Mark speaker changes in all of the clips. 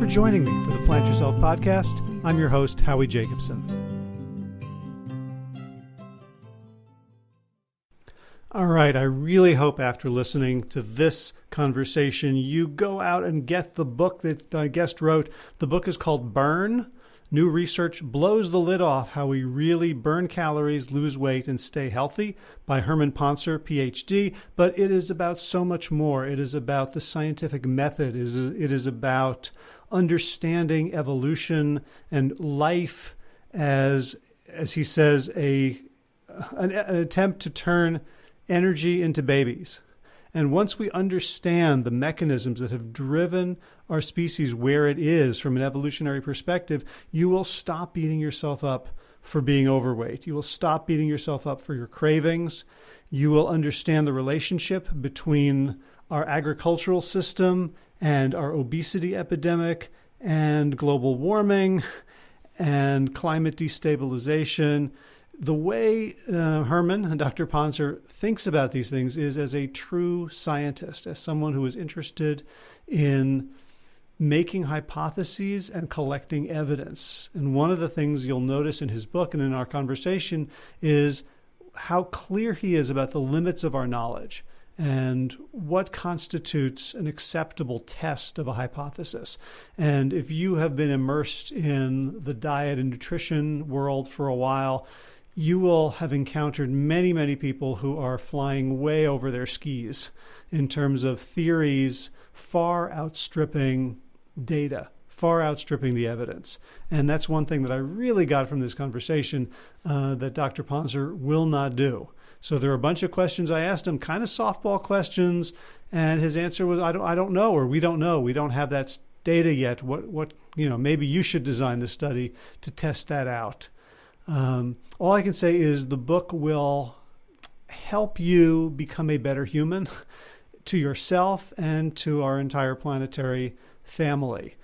Speaker 1: for joining me for the Plant Yourself podcast. I'm your host, Howie Jacobson. All right, I really hope after listening to this conversation, you go out and get the book that my guest wrote. The book is called Burn. New research blows the lid off how we really burn calories, lose weight, and stay healthy, by Herman Pontzer, PhD. But it is about so much more. It is about the scientific method. It is about understanding evolution and life as he says, an attempt to turn energy into babies. And once we understand the mechanisms that have driven our species where it is from an evolutionary perspective, you will stop beating yourself up for being overweight. You will stop beating yourself up for your cravings. You will understand the relationship between our agricultural system and our obesity epidemic and global warming and climate destabilization. The way Herman and Dr. Pontzer thinks about these things is as a true scientist, as someone who is interested in making hypotheses and collecting evidence. And one of the things you'll notice in his book and in our conversation is how clear he is about the limits of our knowledge and what constitutes an acceptable test of a hypothesis. And if you have been immersed in the diet and nutrition world for a while, you will have encountered many, many people who are flying way over their skis in terms of theories far outstripping data, far outstripping the evidence. And that's one thing that I really got from this conversation that Dr. Pontzer will not do. So there are a bunch of questions I asked him, kind of softball questions, and his answer was, I don't know, or we don't know. We don't have that data yet. What maybe you should design the study to test that out. All I can say is the book will help you become a better human to yourself and to our entire planetary family.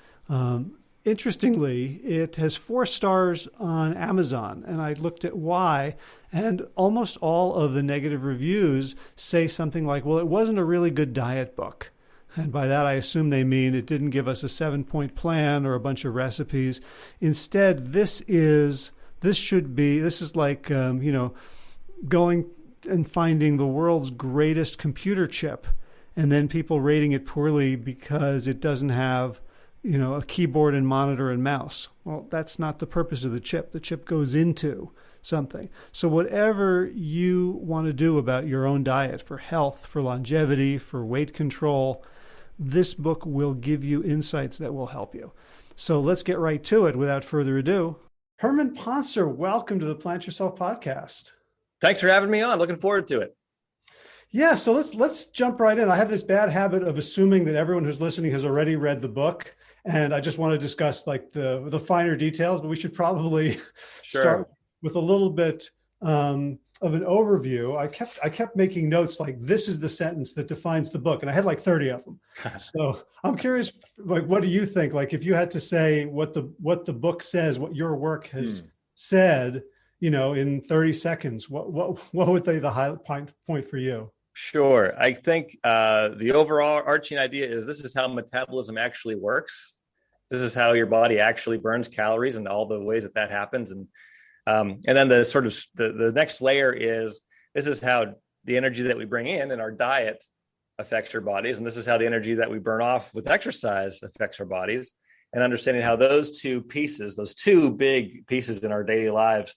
Speaker 1: Interestingly, it has 4 stars on Amazon, and I looked at why, and almost all of the negative reviews say something like, well, it wasn't a really good diet book. And by that, I assume they mean it didn't give us a 7-point plan or a bunch of recipes. Instead, this is like, going and finding the world's greatest computer chip and then people rating it poorly because it doesn't have, a keyboard and monitor and mouse. Well, that's not the purpose of the chip. The chip goes into something. So whatever you want to do about your own diet for health, for longevity, for weight control, this book will give you insights that will help you. So let's get right to it without further ado. Herman Pontzer, welcome to the Plant Yourself podcast.
Speaker 2: Thanks for having me on. Looking forward to it.
Speaker 1: Yeah, so let's jump right in. I have this bad habit of assuming that everyone who's listening has already read the book, and I just want to discuss like the finer details, but we should probably start with a little bit of an overview. I kept making notes like, this is the sentence that defines the book, and I had like 30 of them. So I'm curious, like, what do you think? Like, if you had to say what the book says, what your work has said, in 30 seconds, what would be the high point for you?
Speaker 2: Sure. I think the overall arching idea is this is how metabolism actually works. This is how your body actually burns calories and all the ways that happens. And then the sort of the next layer is this is how the energy that we bring in our diet affects our bodies. And this is how the energy that we burn off with exercise affects our bodies. And understanding how those two big pieces in our daily lives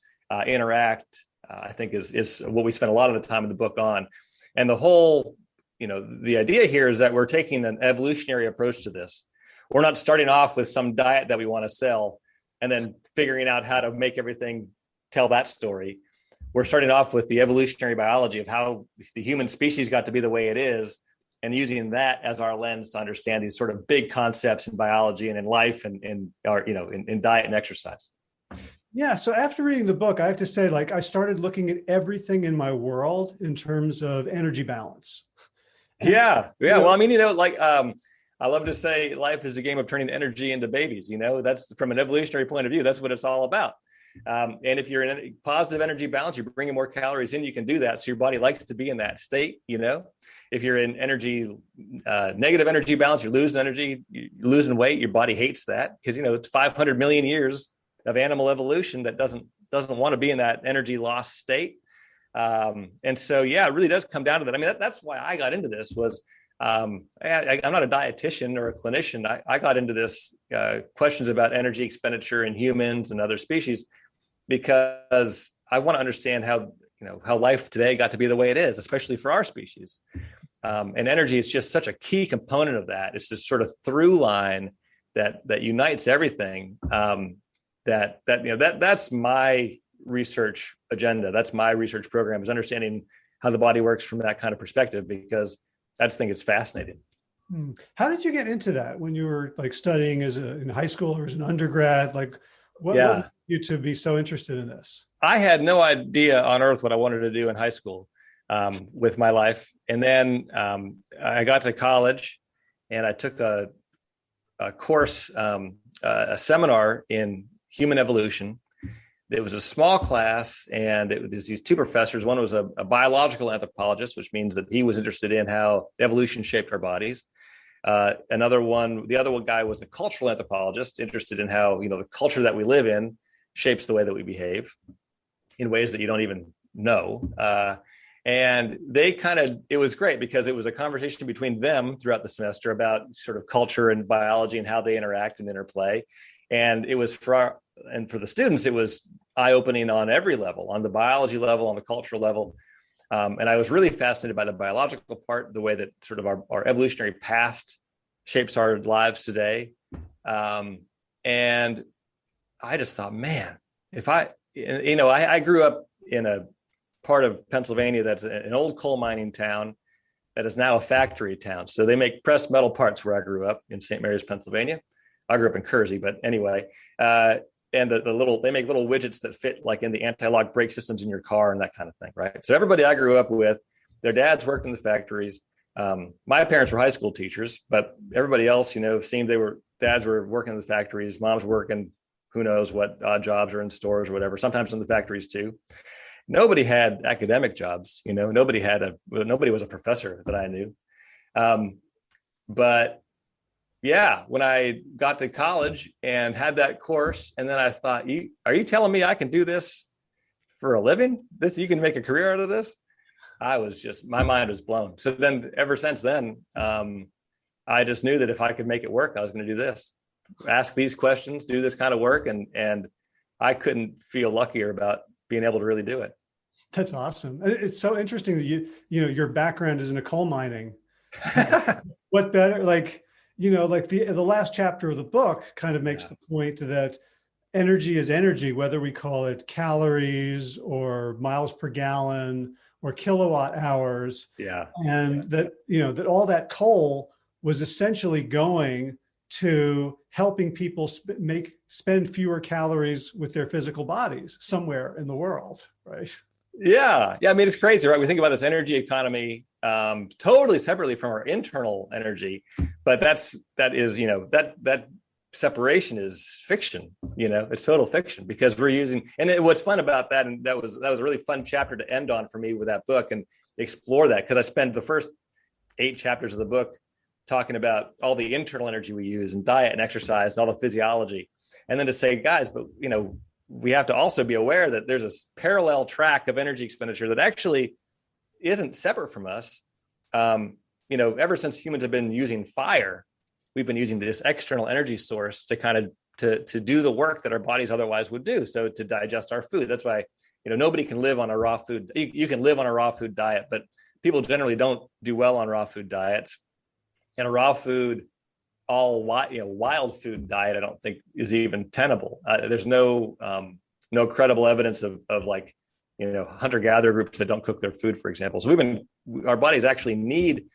Speaker 2: interact, I think is what we spend a lot of the time in the book on. And the whole, the idea here is that we're taking an evolutionary approach to this. We're not starting off with some diet that we want to sell and then figuring out how to make everything tell that story. We're starting off with the evolutionary biology of how the human species got to be the way it is, and using that as our lens to understand these sort of big concepts in biology and in life and in diet and exercise.
Speaker 1: Yeah. So after reading the book, I have to say, like, I started looking at everything in my world in terms of energy balance.
Speaker 2: Yeah. Well, I mean, I love to say life is a game of turning energy into babies. That's from an evolutionary point of view, that's what it's all about. And if you're in a positive energy balance, you're bringing more calories in, you can do that. So your body likes to be in that state, you know. If you're in negative energy balance, you're losing energy, you're losing weight, your body hates that because, you know, it's 500 million years of animal evolution that doesn't want to be in that energy loss state. And so, yeah, it really does come down to that. I mean, that's why I got into this was, I'm not a dietitian or a clinician. I got into this questions about energy expenditure in humans and other species because I want to understand how life today got to be the way it is, especially for our species. And energy is just such a key component of that. It's this sort of through line that unites everything. That's my research agenda. That's my research program, is understanding how the body works from that kind of perspective, because I just think it's fascinating.
Speaker 1: How did you get into that when you were like studying in high school or as an undergrad? Like what led you to be so interested in this?
Speaker 2: I had no idea on earth what I wanted to do in high school with my life. And then I got to college and I took a course, a seminar in human evolution. It was a small class, and it was these two professors. One was a biological anthropologist, which means that he was interested in how evolution shaped our bodies. The other one guy was a cultural anthropologist, interested in how, you know, the culture that we live in shapes the way that we behave in ways that you don't even know. And it was great because it was a conversation between them throughout the semester about sort of culture and biology and how they interact and interplay. And it was for the students, it was eye-opening on every level, on the biology level, on the cultural level. And I was really fascinated by the biological part, the way that sort of our evolutionary past shapes our lives today. And I just thought, man, I grew up in a part of Pennsylvania that's an old coal mining town that is now a factory town. So they make pressed metal parts where I grew up in St. Mary's, Pennsylvania. I grew up in Kersey, but anyway, and they make little widgets that fit like in the anti-lock brake systems in your car and that kind of thing, right? So everybody I grew up with, their dads worked in the factories. My parents were high school teachers, but everybody else, seemed dads were working in the factories, moms were working, who knows what odd jobs or in stores or whatever, sometimes in the factories too. Nobody had academic jobs, nobody was a professor that I knew. But yeah, when I got to college and had that course, and then I thought, are you telling me I can do this for a living? You can make a career out of this? My mind was blown. So then ever since then, I just knew that if I could make it work, I was going to do this, ask these questions, do this kind of work. And I couldn't feel luckier about being able to really do it.
Speaker 1: That's awesome. It's so interesting that your background is in a coal mining. What better, the last chapter of the book kind of makes the point that energy is energy, whether we call it calories or miles per gallon or kilowatt hours.
Speaker 2: Yeah.
Speaker 1: And that all that coal was essentially going to helping people spend fewer calories with their physical bodies somewhere in the world, right?
Speaker 2: Yeah. I mean, it's crazy, right? We think about this energy economy totally separately from our internal energy, but that separation is fiction. It's total fiction, because we're using. And what's fun about that, and that was a really fun chapter to end on for me with that book and explore that, because I spent the first 8 chapters of the book talking about all the internal energy we use and diet and exercise and all the physiology, and then to say, guys, but we have to also be aware that there's a parallel track of energy expenditure that actually isn't separate from us. Ever since humans have been using fire, we've been using this external energy source to kind of to do the work that our bodies otherwise would do. So to digest our food. That's why, nobody can live on a raw food. You can live on a raw food diet, but people generally don't do well on raw food diets. And a raw food, wild food diet, I don't think is even tenable. There's no credible evidence of hunter-gatherer groups that don't cook their food, for example. So our bodies actually need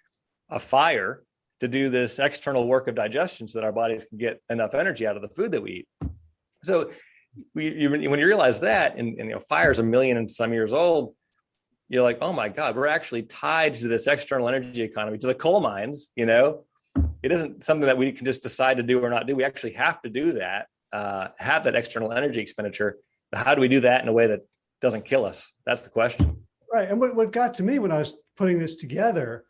Speaker 2: a fire to do this external work of digestion so that our bodies can get enough energy out of the food that we eat. So when you realize that, and fire is 1 million and some years old, you're like, oh my God, we're actually tied to this external energy economy, to the coal mines. It isn't something that we can just decide to do or not do. We actually have to do that, have that external energy expenditure How do we do that in a way that doesn't kill us? That's the question.
Speaker 1: Right. And what got to me when I was putting this together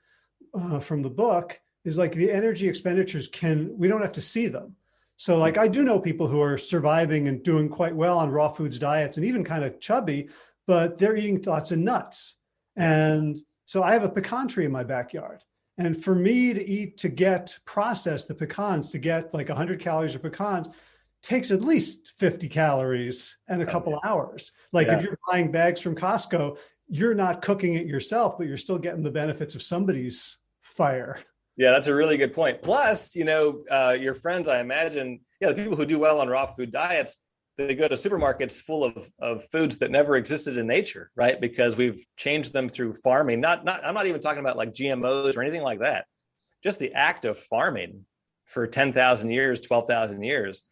Speaker 1: from the book is like the energy expenditures we don't have to see them. So like I do know people who are surviving and doing quite well on raw foods diets and even kind of chubby, but they're eating lots of nuts. And so I have a pecan tree in my backyard. And for me to get processed the pecans, to get like 100 calories of pecans, takes at least 50 calories and a couple of hours. Like if you're buying bags from Costco, you're not cooking it yourself, but you're still getting the benefits of somebody's fire.
Speaker 2: Yeah, that's a really good point. Plus, your friends, I imagine, the people who do well on raw food diets, they go to supermarkets full of foods that never existed in nature, right? Because we've changed them through farming. I'm not even talking about like GMOs or anything like that. Just the act of farming for 10,000 years, 12,000 years,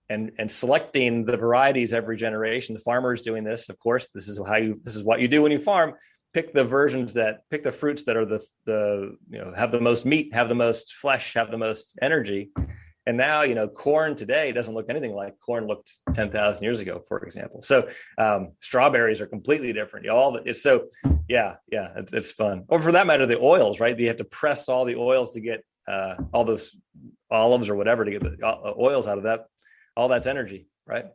Speaker 2: and selecting the varieties every generation. The farmers doing this, of course. This is what you do when you farm. Pick the fruits that are have the most meat, have the most flesh, have the most energy. And now, corn today doesn't look anything like corn looked 10,000 years ago, for example. So strawberries are completely different. It's fun. Or for that matter, the oils, right? You have to press all the oils to get all those olives or whatever to get the oils out of that. All that's energy, right?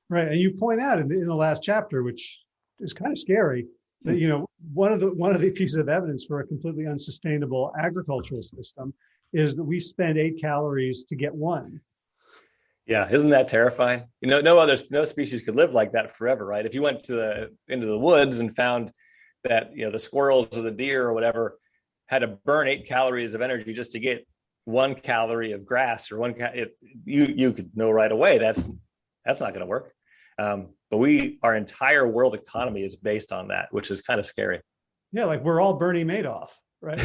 Speaker 1: Right. And you point out in the last chapter, which is kind of scary, that, one of the pieces of evidence for a completely unsustainable agricultural system is that we spend 8 calories to get 1.
Speaker 2: Yeah, isn't that terrifying? No species could live like that forever, right? If you went into the woods and found that the squirrels or the deer or whatever had to burn 8 calories of energy just to get 1 calorie of grass or you could know right away that's not going to work. But our entire world economy is based on that, which is kind of scary.
Speaker 1: Yeah, like we're all Bernie Madoff, right?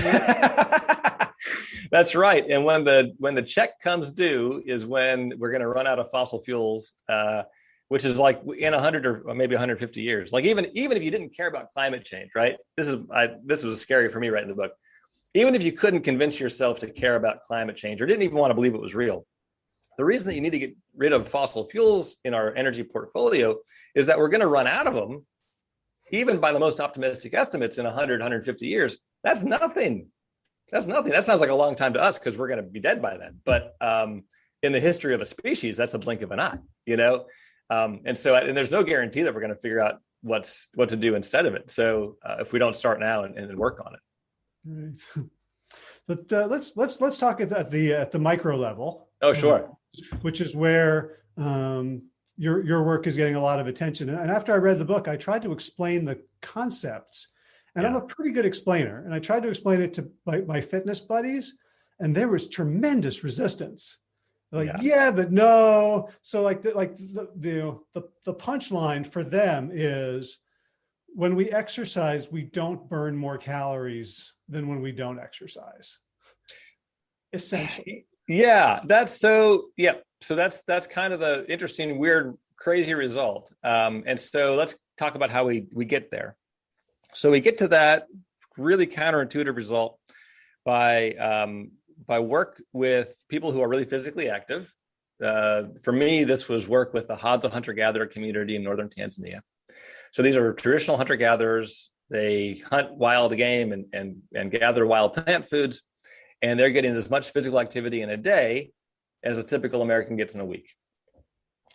Speaker 2: That's right. And when the check comes due is when we're going to run out of fossil fuels, which is like in 100 or maybe 150 years. Like even if you didn't care about climate change, right? This was scary for me writing the book. Even if you couldn't convince yourself to care about climate change or didn't even want to believe it was real, the reason that you need to get rid of fossil fuels in our energy portfolio is that we're going to run out of them, even by the most optimistic estimates in 100, 150 years. That's nothing. That sounds like a long time to us because we're going to be dead by then. But in the history of a species, that's a blink of an eye, and there's no guarantee that we're going to figure out what to do instead of it. So if we don't start now and work on it.
Speaker 1: Right. But let's talk at the micro level.
Speaker 2: Oh, sure.
Speaker 1: Which is where your work is getting a lot of attention. And after I read the book, I tried to explain the concepts. And I'm a pretty good explainer. And I tried to explain it to my fitness buddies, and there was tremendous resistance. But no. So the punchline for them is when we exercise, we don't burn more calories than when we don't exercise. Essentially.
Speaker 2: Yeah, So that's kind of the interesting, weird, crazy result. And so let's talk about how we get there. So we get to that really counterintuitive result by work with people who are really physically active. For me, this was work with the Hadza hunter-gatherer community in northern Tanzania. So these are traditional hunter-gatherers. They hunt wild game and gather wild plant foods, and they're getting as much physical activity in a day as a typical American gets in a week.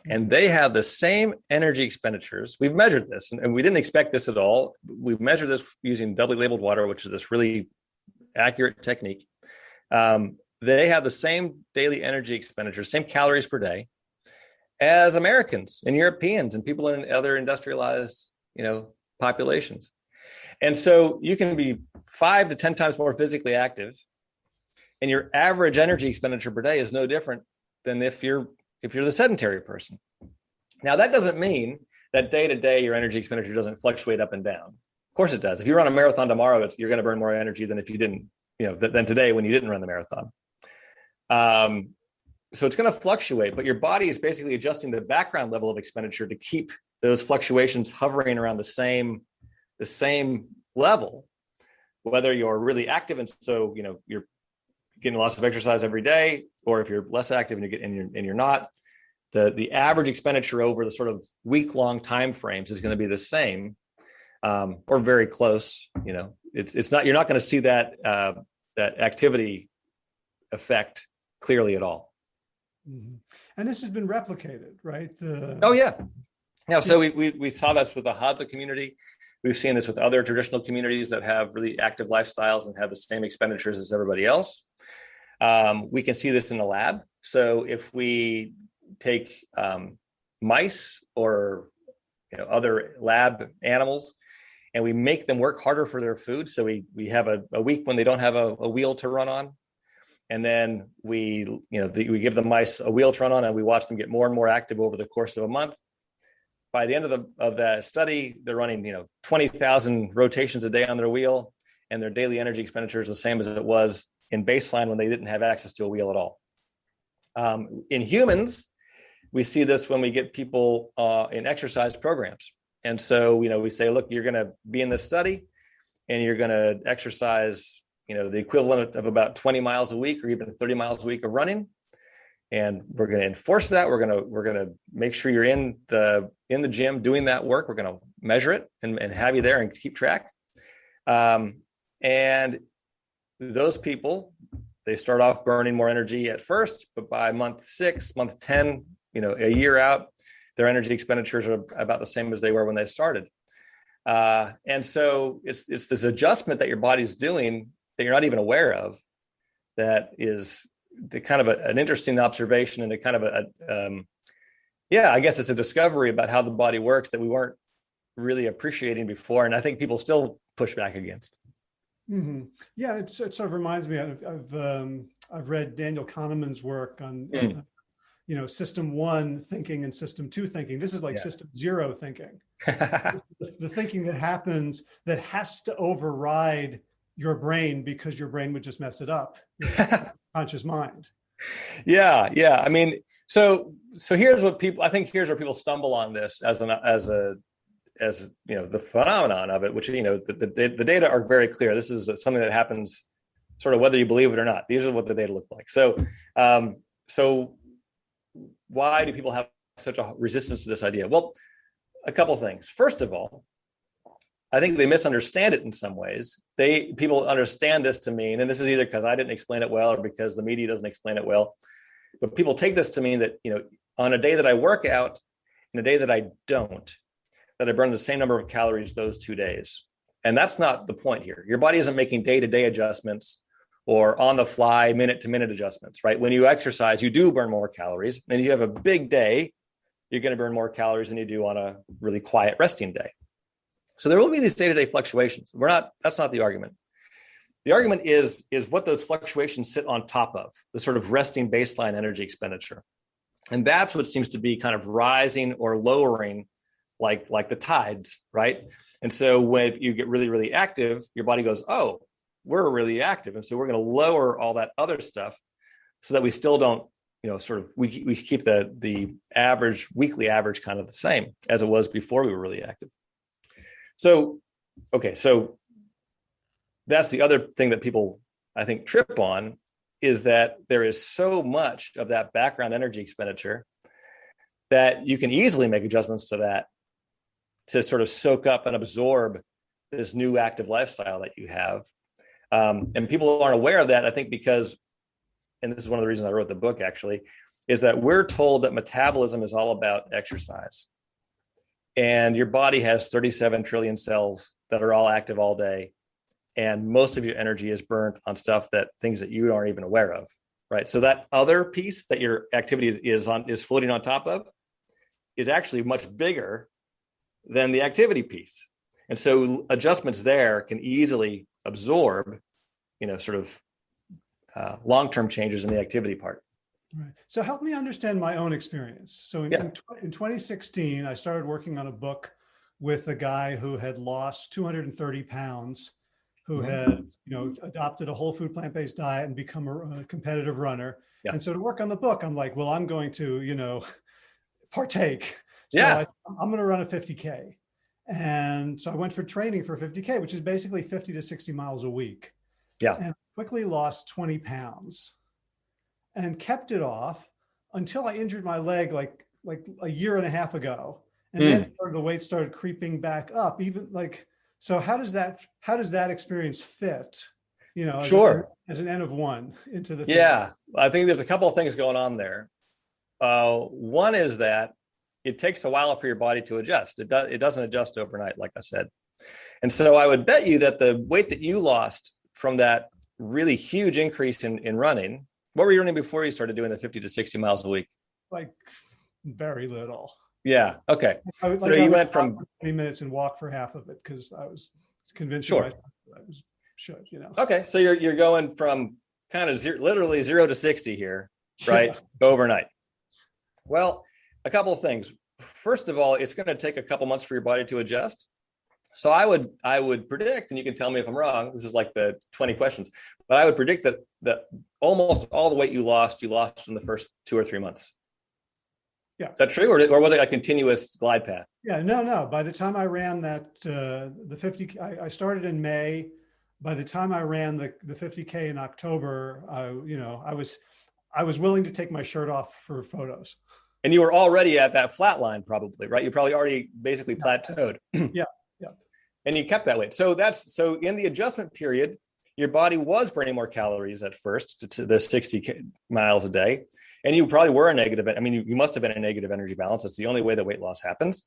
Speaker 2: And they have the same energy expenditures. We've measured this, and we didn't expect this at all. We've measured this using doubly labeled water, which is this really accurate technique. They have the same daily energy expenditure, same calories per day as Americans and Europeans and people in other industrialized, populations. And so you can be 5 to 10 times more physically active, and your average energy expenditure per day is no different than if you're the sedentary person. Now, that doesn't mean that day to day your energy expenditure doesn't fluctuate up and down. Of course it does. If you run a marathon tomorrow, you're going to burn more energy than if you didn't, than today when you didn't run the marathon. So it's going to fluctuate, but your body is basically adjusting the background level of expenditure to keep those fluctuations hovering around the same level, whether you're really active and so you're getting lots of exercise every day, or if you're less active and you're not. the average expenditure over the sort of week-long time frames is going to be the same, or very close. It's not, you're not going to see that that activity effect clearly at all.
Speaker 1: Mm-hmm. And this has been replicated, right?
Speaker 2: Oh yeah. Yeah. So we saw this with the Hadza community. We've seen this with other traditional communities that have really active lifestyles and have the same expenditures as everybody else. We can see this in the lab. So if we take mice or other lab animals, and we make them work harder for their food. So we have a week when they don't have a wheel to run on. And then we give the mice a wheel to run on, and we watch them get more and more active over the course of a month. By the end of that study, they're running 20,000 rotations a day on their wheel, and their daily energy expenditure is the same as it was in baseline when they didn't have access to a wheel at all. In humans, we see this when we get people in exercise programs. And so, we say, look, you're going to be in this study and you're going to exercise, the equivalent of about 20 miles a week or even 30 miles a week of running. And we're going to enforce that. We're going to make sure you're in the gym doing that work. We're going to measure it and have you there and keep track. And those people, they start off burning more energy at first, but by month 6, month 10, a year out, their energy expenditures are about the same as they were when they started. And so it's this adjustment that your body's doing that you're not even aware of, that is the kind of an interesting observation and a kind of I guess it's a discovery about how the body works that we weren't really appreciating before. And I think people still push back against.
Speaker 1: Mm-hmm. Yeah, it sort of reminds me I've read Daniel Kahneman's work on system 1 thinking and system 2 thinking. This is like system 0 thinking. The thinking that happens that has to override your brain because your brain would just mess it up. Conscious mind. Yeah.
Speaker 2: I mean, so here's what here's where people stumble on this as the phenomenon of it, which the data are very clear. This is something that happens sort of whether you believe it or not. These are what the data look like. So why do people have such a resistance to this idea? Well, a couple of things. First of all, I think they misunderstand it in some ways. People understand this to mean, and this is either because I didn't explain it well or because the media doesn't explain it well, but people take this to mean that, on a day that I work out and a day that I don't, that I burn the same number of calories those 2 days. And that's not the point here. Your body isn't making day-to-day adjustments or on the fly, minute-to-minute adjustments, right? When you exercise, you do burn more calories. And if you have a big day, you're going to burn more calories than you do on a really quiet resting day. So there will be these day-to-day fluctuations. That's not the argument. The argument is what those fluctuations sit on top of, the sort of resting baseline energy expenditure. And that's what seems to be kind of rising or lowering like the tides, right? And so when you get really, really active, your body goes, oh, we're really active. And so we're going to lower all that other stuff so that we still don't, we keep the average, weekly average kind of the same as it was before we were really active. So that's the other thing that people, I think, trip on, is that there is so much of that background energy expenditure that you can easily make adjustments to that to sort of soak up and absorb this new active lifestyle that you have. And people aren't aware of that, I think, because, and this is one of the reasons I wrote the book actually, is that we're told that metabolism is all about exercise. And your body has 37 trillion cells that are all active all day. And most of your energy is burnt on things that you aren't even aware of, right? So that other piece that your activity is floating on top of is actually much bigger than the activity piece. And so adjustments there can easily absorb, long-term changes in the activity part.
Speaker 1: Right. So help me understand my own experience. So in 2016, I started working on a book with a guy who had lost 230 pounds, who had, adopted a whole food plant-based diet and become a competitive runner. Yeah. And so to work on the book, I'm like, well, I'm going to, partake. So I'm going to run a 50K. And so I went for training for 50K, which is basically 50 to 60 miles a week. Yeah. And quickly lost 20 pounds and kept it off until I injured my leg like a year and a half ago, and then
Speaker 2: Mm.
Speaker 1: the weight started creeping back up. Even like, so how does that experience fit?
Speaker 2: Sure.
Speaker 1: As an N of one into the thing.
Speaker 2: Yeah. I think there's a couple of things going on there. One is that it takes a while for your body to adjust. It doesn't adjust overnight, like I said. And so I would bet you that the weight that you lost from that really huge increase in running, what were you running before you started doing the 50 to 60 miles a week?
Speaker 1: Like very little.
Speaker 2: Yeah. Okay. So
Speaker 1: I
Speaker 2: you
Speaker 1: would
Speaker 2: went
Speaker 1: stop
Speaker 2: from
Speaker 1: for 20 minutes and walk for half of it because I was convincing
Speaker 2: sure.
Speaker 1: myself that I should.
Speaker 2: Okay. So you're going from kind of literally 0 to 60 here, right?
Speaker 1: Yeah.
Speaker 2: Overnight. Well, a couple of things. First of all, it's going to take a couple months for your body to adjust. So I would predict, and you can tell me if I'm wrong, this is like the 20 questions, but I would predict that almost all the weight you lost in the first 2 or 3 months.
Speaker 1: Yeah.
Speaker 2: Is that true? Or was it a continuous glide path?
Speaker 1: Yeah, no. By the time I ran the 50, I started in May. By the time I ran the 50K in October, I was willing to take my shirt off for photos.
Speaker 2: And you were already at that flat line probably, right? You probably already basically plateaued.
Speaker 1: Yeah.
Speaker 2: And you kept that weight. So in the adjustment period, your body was burning more calories at first to the 60 miles a day. And you probably were you must have been a negative energy balance. That's the only way that weight loss happens.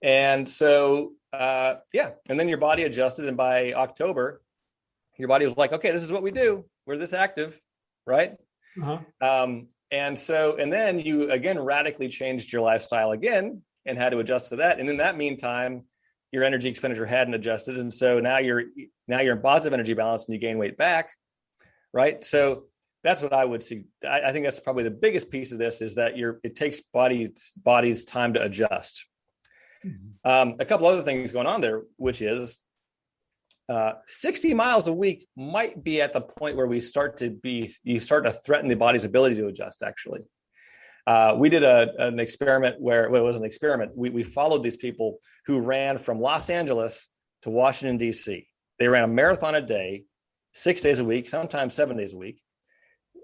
Speaker 2: And so, and then your body adjusted. And by October, your body was like, okay, this is what we do. We're this active, right?
Speaker 1: Uh-huh.
Speaker 2: And then you again radically changed your lifestyle again and had to adjust to that. And in that meantime, your energy expenditure hadn't adjusted. And so now you're in positive energy balance and you gain weight back, right? So that's what I would see. I think that's probably the biggest piece of this is that it takes body's time to adjust. Mm-hmm. A couple other things going on there, which is 60 miles a week might be at the point where you start to threaten the body's ability to adjust, actually. We did an experiment where it was an experiment. We followed these people who ran from Los Angeles to Washington, D.C. They ran a marathon a day, 6 days a week, sometimes 7 days a week,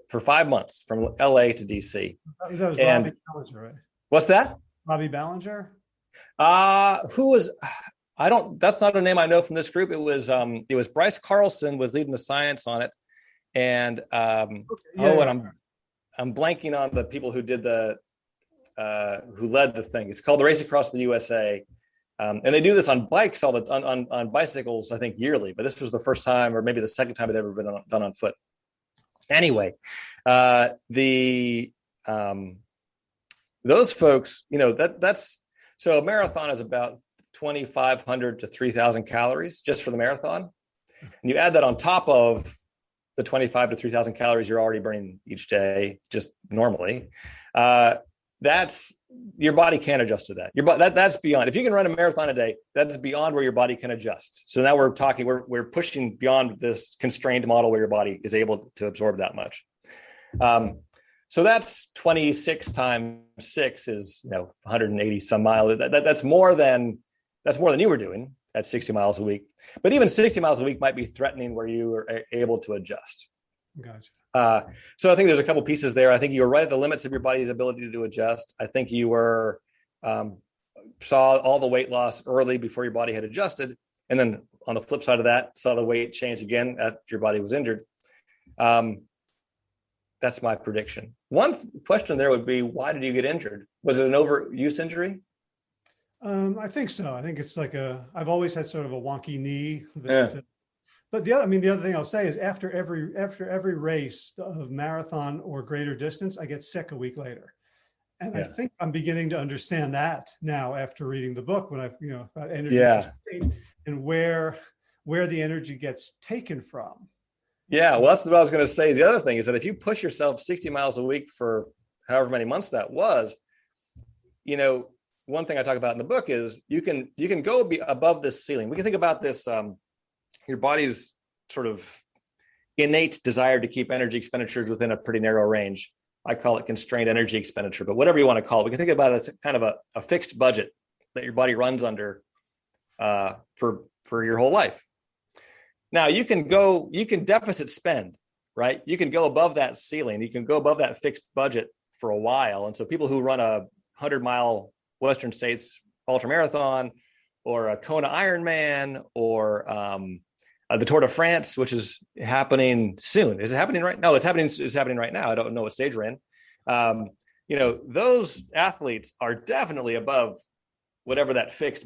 Speaker 2: for 5 months from L.A. to D.C.
Speaker 1: That was Bobby Ballinger, right?
Speaker 2: What's that?
Speaker 1: Bobby Ballinger?
Speaker 2: Who was... that's not a name I know from this group. It was Bryce Carlson was leading the science on it. And I'm blanking on the people who did who led the thing. It's called the Race Across the USA. And they do this on bikes on bicycles, I think yearly, but this was the first time, or maybe the second time it had ever been done on foot. Anyway, those folks, so a marathon is about 2,500 to 3,000 calories just for the marathon. And you add that on top of the 25 to 3,000 calories you're already burning each day, just normally. That's your body can't adjust to that. That's beyond. If you can run a marathon a day, that's beyond where your body can adjust. So now we're pushing beyond this constrained model where your body is able to absorb that much. So that's 26 times 6 is 180 some miles. That's more than you were doing at 60 miles a week. But even 60 miles a week might be threatening where you were able to adjust.
Speaker 1: Gotcha.
Speaker 2: So I think there's a couple pieces there. I think you were right at the limits of your body's ability to adjust. I think you were saw all the weight loss early before your body had adjusted. And then on the flip side of that, saw the weight change again after your body was injured. That's my prediction. One question there would be, why did you get injured? Was it an overuse injury?
Speaker 1: I think so. I think it's like I've always had sort of a wonky knee. But the other thing I'll say is after every race of marathon or greater distance, I get sick a week later. And I think I'm beginning to understand that now after reading the book when about energy and where the energy gets taken from.
Speaker 2: Yeah, well, that's what I was going to say. The other thing is that if you push yourself 60 miles a week for however many months that was, one thing I talk about in the book is you can go above this ceiling. We can think about this, your body's sort of innate desire to keep energy expenditures within a pretty narrow range. I call it constrained energy expenditure, but whatever you want to call it, we can think about it as kind of a fixed budget that your body runs under for your whole life. Now you can deficit spend, right? You can go above that ceiling. You can go above that fixed budget for a while. And so people who run a 100-mile Western States ultramarathon or a Kona Ironman or the Tour de France, which is happening soon. Is it happening right? No, it's happening right now. I don't know what stage we're in. Those athletes are definitely above whatever that fixed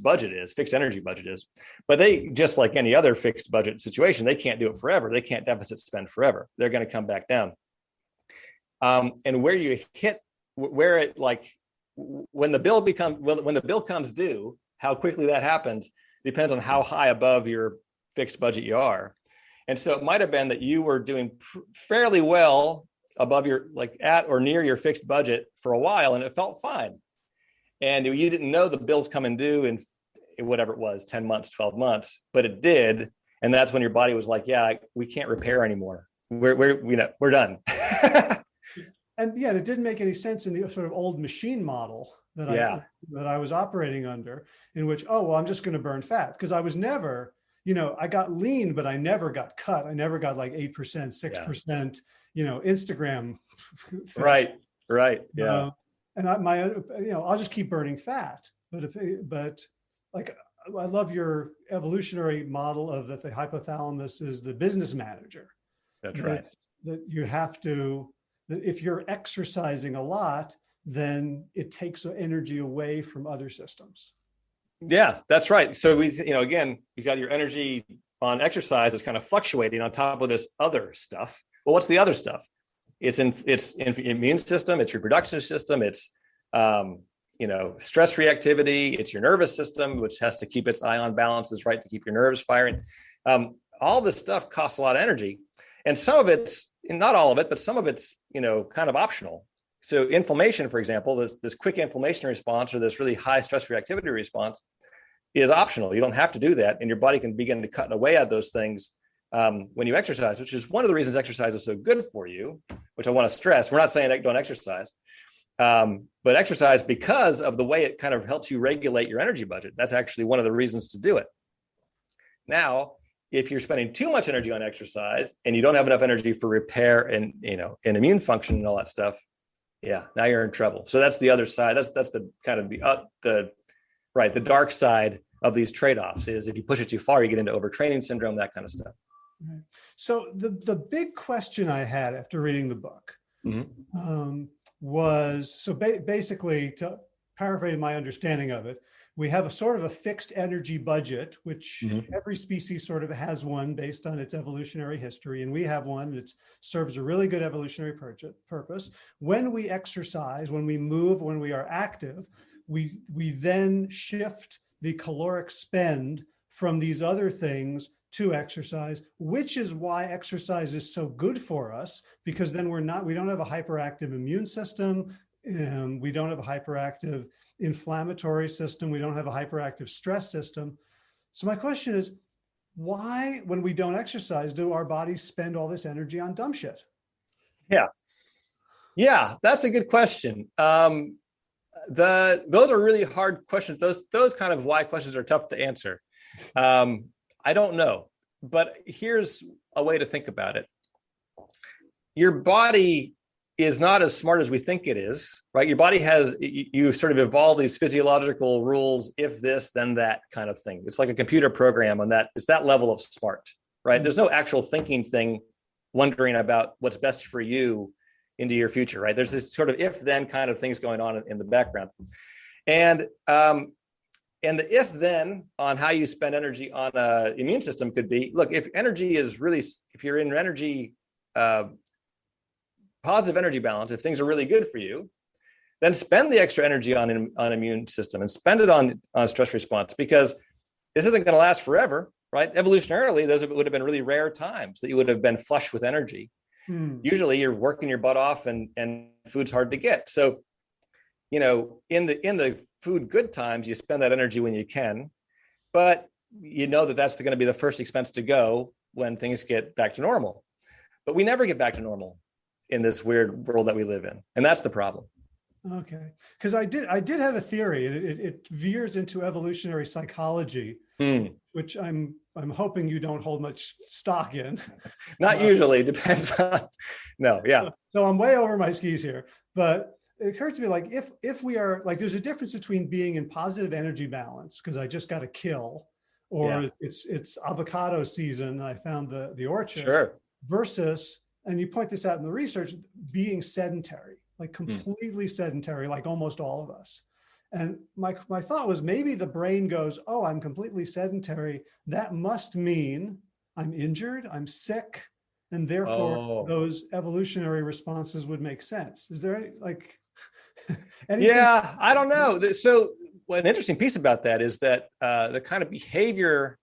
Speaker 2: energy budget is. But they, just like any other fixed budget situation, they can't do it forever. They can't deficit spend forever. They're going to come back down. And where you hit, where it like, when the bill comes due, how quickly that happens depends on how high above your fixed budget you are. And so it might have been that you were doing fairly well above your, like at or near your fixed budget for a while, and it felt fine. And you didn't know the bill's coming due in whatever it was, 10 months, 12 months, but it did. And that's when your body was like, yeah, we can't repair anymore. We're done.
Speaker 1: And yeah, it didn't make any sense in the sort of old machine model that I was operating under, in which, I'm just going to burn fat, because I was never, I got lean, but I never got cut. I never got like 8%, 6%, Instagram.
Speaker 2: Right. Yeah.
Speaker 1: And I'll just keep burning fat. But like, I love your evolutionary model of that the hypothalamus is the business manager.
Speaker 2: That's right.
Speaker 1: That you have to, that if you're exercising a lot, then it takes energy away from other systems.
Speaker 2: Yeah, that's right. So again, you got your energy on exercise that's kind of fluctuating on top of this other stuff. Well, what's the other stuff? It's immune system, it's reproductive system, it's stress reactivity, it's your nervous system, which has to keep its ion balances right to keep your nerves firing. All this stuff costs a lot of energy, and some of it's, not all of it, but some of it's kind of optional. So inflammation, for example, this quick inflammation response or this really high stress reactivity response is optional. You don't have to do that, and your body can begin to cut away at those things when you exercise, which is one of the reasons exercise is so good for you, which I want to stress. We're not saying don't exercise, but exercise, because of the way it kind of helps you regulate your energy budget. That's actually one of the reasons to do it. Now, if you're spending too much energy on exercise and you don't have enough energy for repair and and immune function and all that stuff, now you're in trouble. So that's the other side. That's the kind of the dark side of these trade-offs, is if you push it too far, you get into overtraining syndrome, that kind of stuff.
Speaker 1: Right. So the big question I had after reading the book was, basically, to paraphrase my understanding of it, we have a sort of a fixed energy budget, which every species sort of has one based on its evolutionary history. And we have one that serves a really good evolutionary purpose. When we exercise, when we move, when we are active, we then shift the caloric spend from these other things to exercise, which is why exercise is so good for us, because then we don't have a hyperactive immune system. We don't have a hyperactive inflammatory system. We don't have a hyperactive stress system. So my question is, why, when we don't exercise, do our bodies spend all this energy on dumb shit?
Speaker 2: Yeah, that's a good question. Those are really hard questions. Those kind of why questions are tough to answer. I don't know, but here's a way to think about it. Your body is not as smart as we think it is, right? Your body you sort of evolve these physiological rules, if this, then that kind of thing. It's like a computer program on that. It's that level of smart, right? There's no actual thinking thing, wondering about what's best for you into your future, right? There's this sort of if then kind of things going on in the background. And the if then on how you spend energy on an immune system could be, look, if you're in energy, positive energy balance, if things are really good for you, then spend the extra energy on immune system and spend it on stress response, because this isn't going to last forever, right? Evolutionarily, those would have been really rare times that you would have been flush with energy. Usually you're working your butt off and food's hard to get. So, in the food good times, you spend that energy when you can, but that's going to be the first expense to go when things get back to normal. But we never get back to normal in this weird world that we live in. And that's the problem.
Speaker 1: Okay. Because I did have a theory, and it veers into evolutionary psychology, which I'm hoping you don't hold much stock in.
Speaker 2: Not usually, depends on, no, yeah.
Speaker 1: So I'm way over my skis here, but it occurred to me, like, if we are like, there's a difference between being in positive energy balance because I just got to kill, or it's avocado season and I found the orchard,
Speaker 2: Sure.
Speaker 1: versus, and you point this out in the research, being sedentary, like completely sedentary, like almost all of us. And my thought was, maybe the brain goes, oh, I'm completely sedentary. That must mean I'm injured, I'm sick, and therefore those evolutionary responses would make sense. Is there any, like, anything?
Speaker 2: Yeah, I don't know. So an interesting piece about that is that the kind of behavior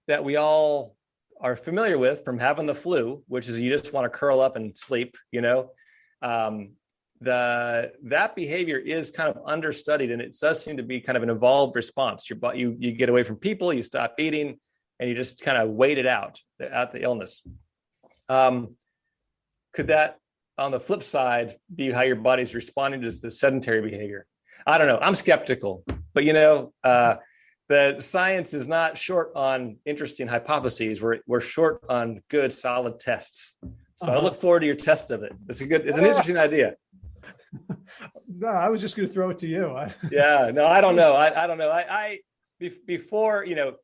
Speaker 2: that we all are familiar with from having the flu, which is you just want to curl up and sleep, that behavior is kind of understudied, and it does seem to be kind of an evolved response. You get away from people, you stop eating, and you just kind of wait it out the illness. Could that, on the flip side, be how your body's responding to the sedentary behavior? I don't know. I'm skeptical, but the science is not short on interesting hypotheses. We're short on good, solid tests. So I look forward to your test of it. It's an interesting idea.
Speaker 1: No, I was just going to throw it to you.
Speaker 2: Yeah, no, I don't know. I don't know. Before you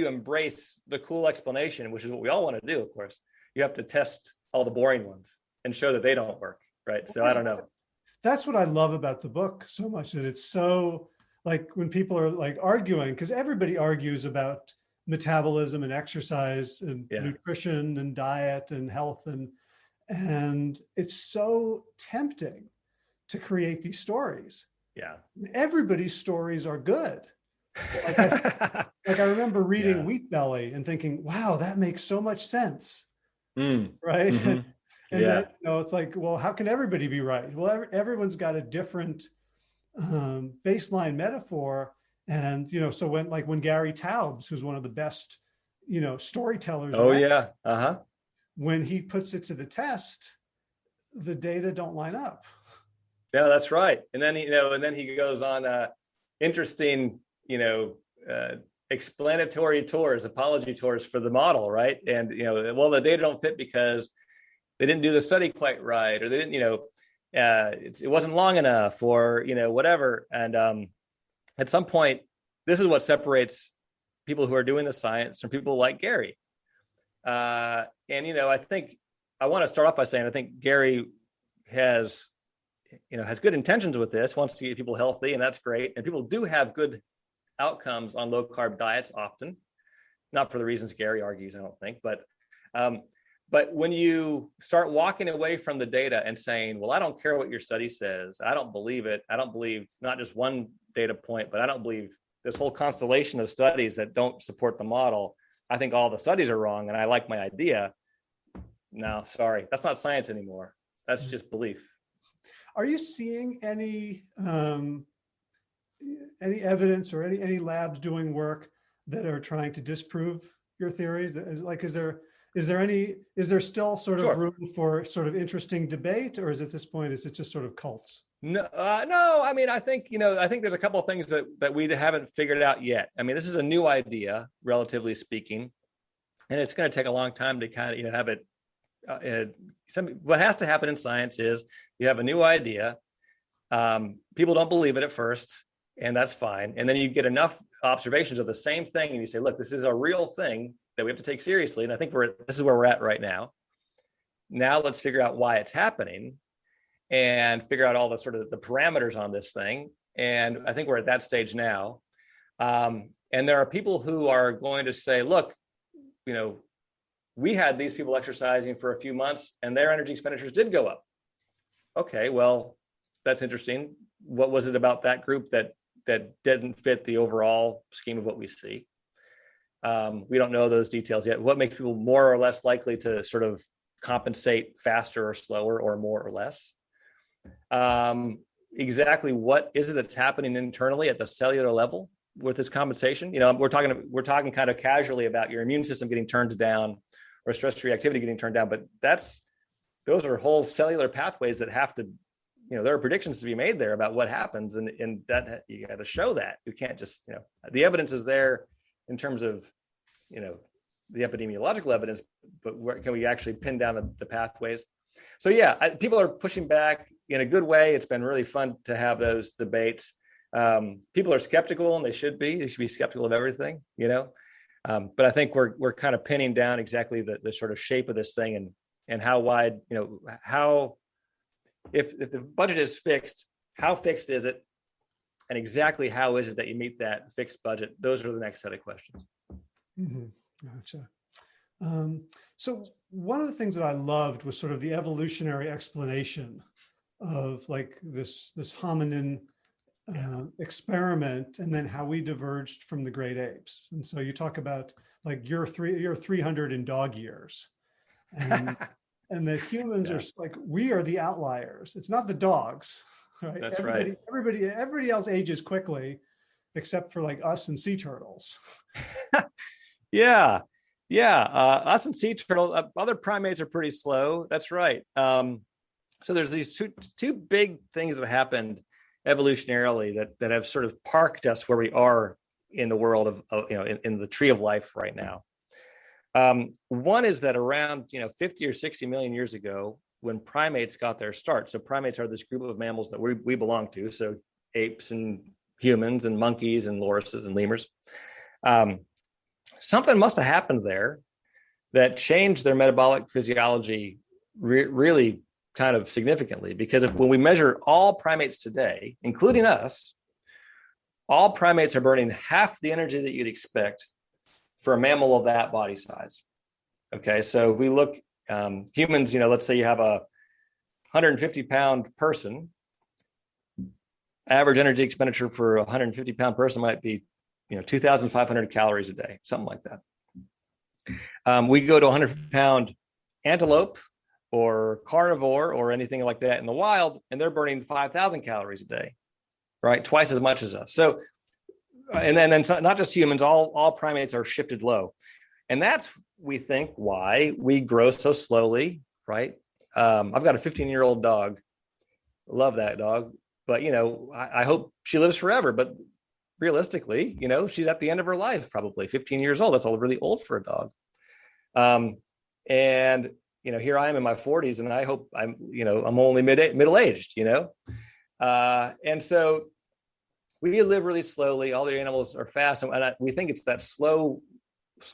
Speaker 2: embrace the cool explanation, which is what we all want to do, of course, you have to test all the boring ones and show that they don't work, right? So I don't know.
Speaker 1: That's what I love about the book so much, that it's so, like, when people are like arguing, because everybody argues about metabolism and exercise and nutrition and diet and health, and it's so tempting to create these stories.
Speaker 2: Yeah.
Speaker 1: Everybody's stories are good. Like I remember reading Wheat Belly and thinking, wow, that makes so much sense. Right.
Speaker 2: Mm-hmm.
Speaker 1: And then, it's like, well, how can everybody be right? Well, everyone's got a different baseline metaphor. And, so when Gary Taubes, who's one of the best, storytellers. When he puts it to the test, the data don't line up.
Speaker 2: Yeah, that's right. And then, he goes on interesting, explanatory tours, apology tours for the model. Right. And, the data don't fit because they didn't do the study quite right, or they didn't, it wasn't long enough, or, whatever. And at some point, this is what separates people who are doing the science from people like Gary. I think I want to start off by saying, I think Gary has good intentions with this, wants to get people healthy, and that's great. And people do have good outcomes on low carb diets often, not for the reasons Gary argues, I don't think, but when you start walking away from the data and saying, well, I don't care what your study says, I don't believe it, I don't believe not just one data point, but I don't believe this whole constellation of studies that don't support the model, I think all the studies are wrong and I like my idea. No, sorry, that's not science anymore. That's just belief.
Speaker 1: Are you seeing any evidence or any labs doing work that are trying to disprove your theories? Is there still sort of room for sort of interesting debate, or is at this point, is it just sort of cults?
Speaker 2: No. I mean, I think there's a couple of things that we haven't figured out yet. I mean, this is a new idea, relatively speaking, and it's going to take a long time to kind of, have it. What has to happen in science is you have a new idea. People don't believe it at first, and that's fine. And then you get enough observations of the same thing, and you say, look, this is a real thing that we have to take seriously. And I think this is where we're at right now. Now let's figure out why it's happening and figure out all the sort of the parameters on this thing. And I think we're at that stage now. And there are people who are going to say, look, we had these people exercising for a few months and their energy expenditures did go up. Okay, well, that's interesting. What was it about that group that didn't fit the overall scheme of what we see? We don't know those details yet. What makes people more or less likely to sort of compensate faster or slower or more or less? Exactly what is it that's happening internally at the cellular level with this compensation? We're talking kind of casually about your immune system getting turned down or stress reactivity getting turned down, but those are whole cellular pathways that have to, there are predictions to be made there about what happens, and that you got to show that. You can't just, the evidence is there in terms of, the epidemiological evidence, but where can we actually pin down the pathways? So yeah, people are pushing back in a good way. It's been really fun to have those debates. People are skeptical, and they should be. They should be skeptical of everything, but I think we're kind of pinning down exactly the sort of shape of this thing, and how wide, how, if the budget is fixed, how fixed is it, and exactly how is it that you meet that fixed budget? Those are the next set of questions.
Speaker 1: Mm-hmm. Gotcha. So one of the things that I loved was sort of the evolutionary explanation of like this hominin experiment, and then how we diverged from the great apes. And so you talk about like you're 300 in dog years, and and the humans are like, we are the outliers. It's not the dogs, right?
Speaker 2: That's
Speaker 1: everybody else ages quickly, except for like us and sea turtles.
Speaker 2: Yeah. Us and sea turtles, other primates are pretty slow. That's right. So there's these two big things that happened evolutionarily that have sort of parked us where we are in the world of in the tree of life right now. One is that around 50 or 60 million years ago, when primates got their start. So primates are this group of mammals that we belong to. So apes and humans and monkeys and lorises and lemurs. Something must have happened there that changed their metabolic physiology really kind of significantly, because when we measure all primates today, including us, all primates are burning half the energy that you'd expect for a mammal of that body size. Okay, so we look, humans, let's say you have a 150-pound person, average energy expenditure for a 150-pound person might be 2,500 calories a day, something like that. We go to 100-pound antelope or carnivore or anything like that in the wild, and they're burning 5,000 calories a day, right? Twice as much as us. So, and then not just humans, all primates are shifted low. And that's, we think, why we grow so slowly, right? I've got a 15-year-old dog. Love that dog. But, I hope she lives forever. But realistically, she's at the end of her life, probably 15 years old. That's all really old for a dog. And, here I am in my 40s, and I hope I'm only middle-aged, and so we live really slowly. All the animals are fast. And we think it's that slow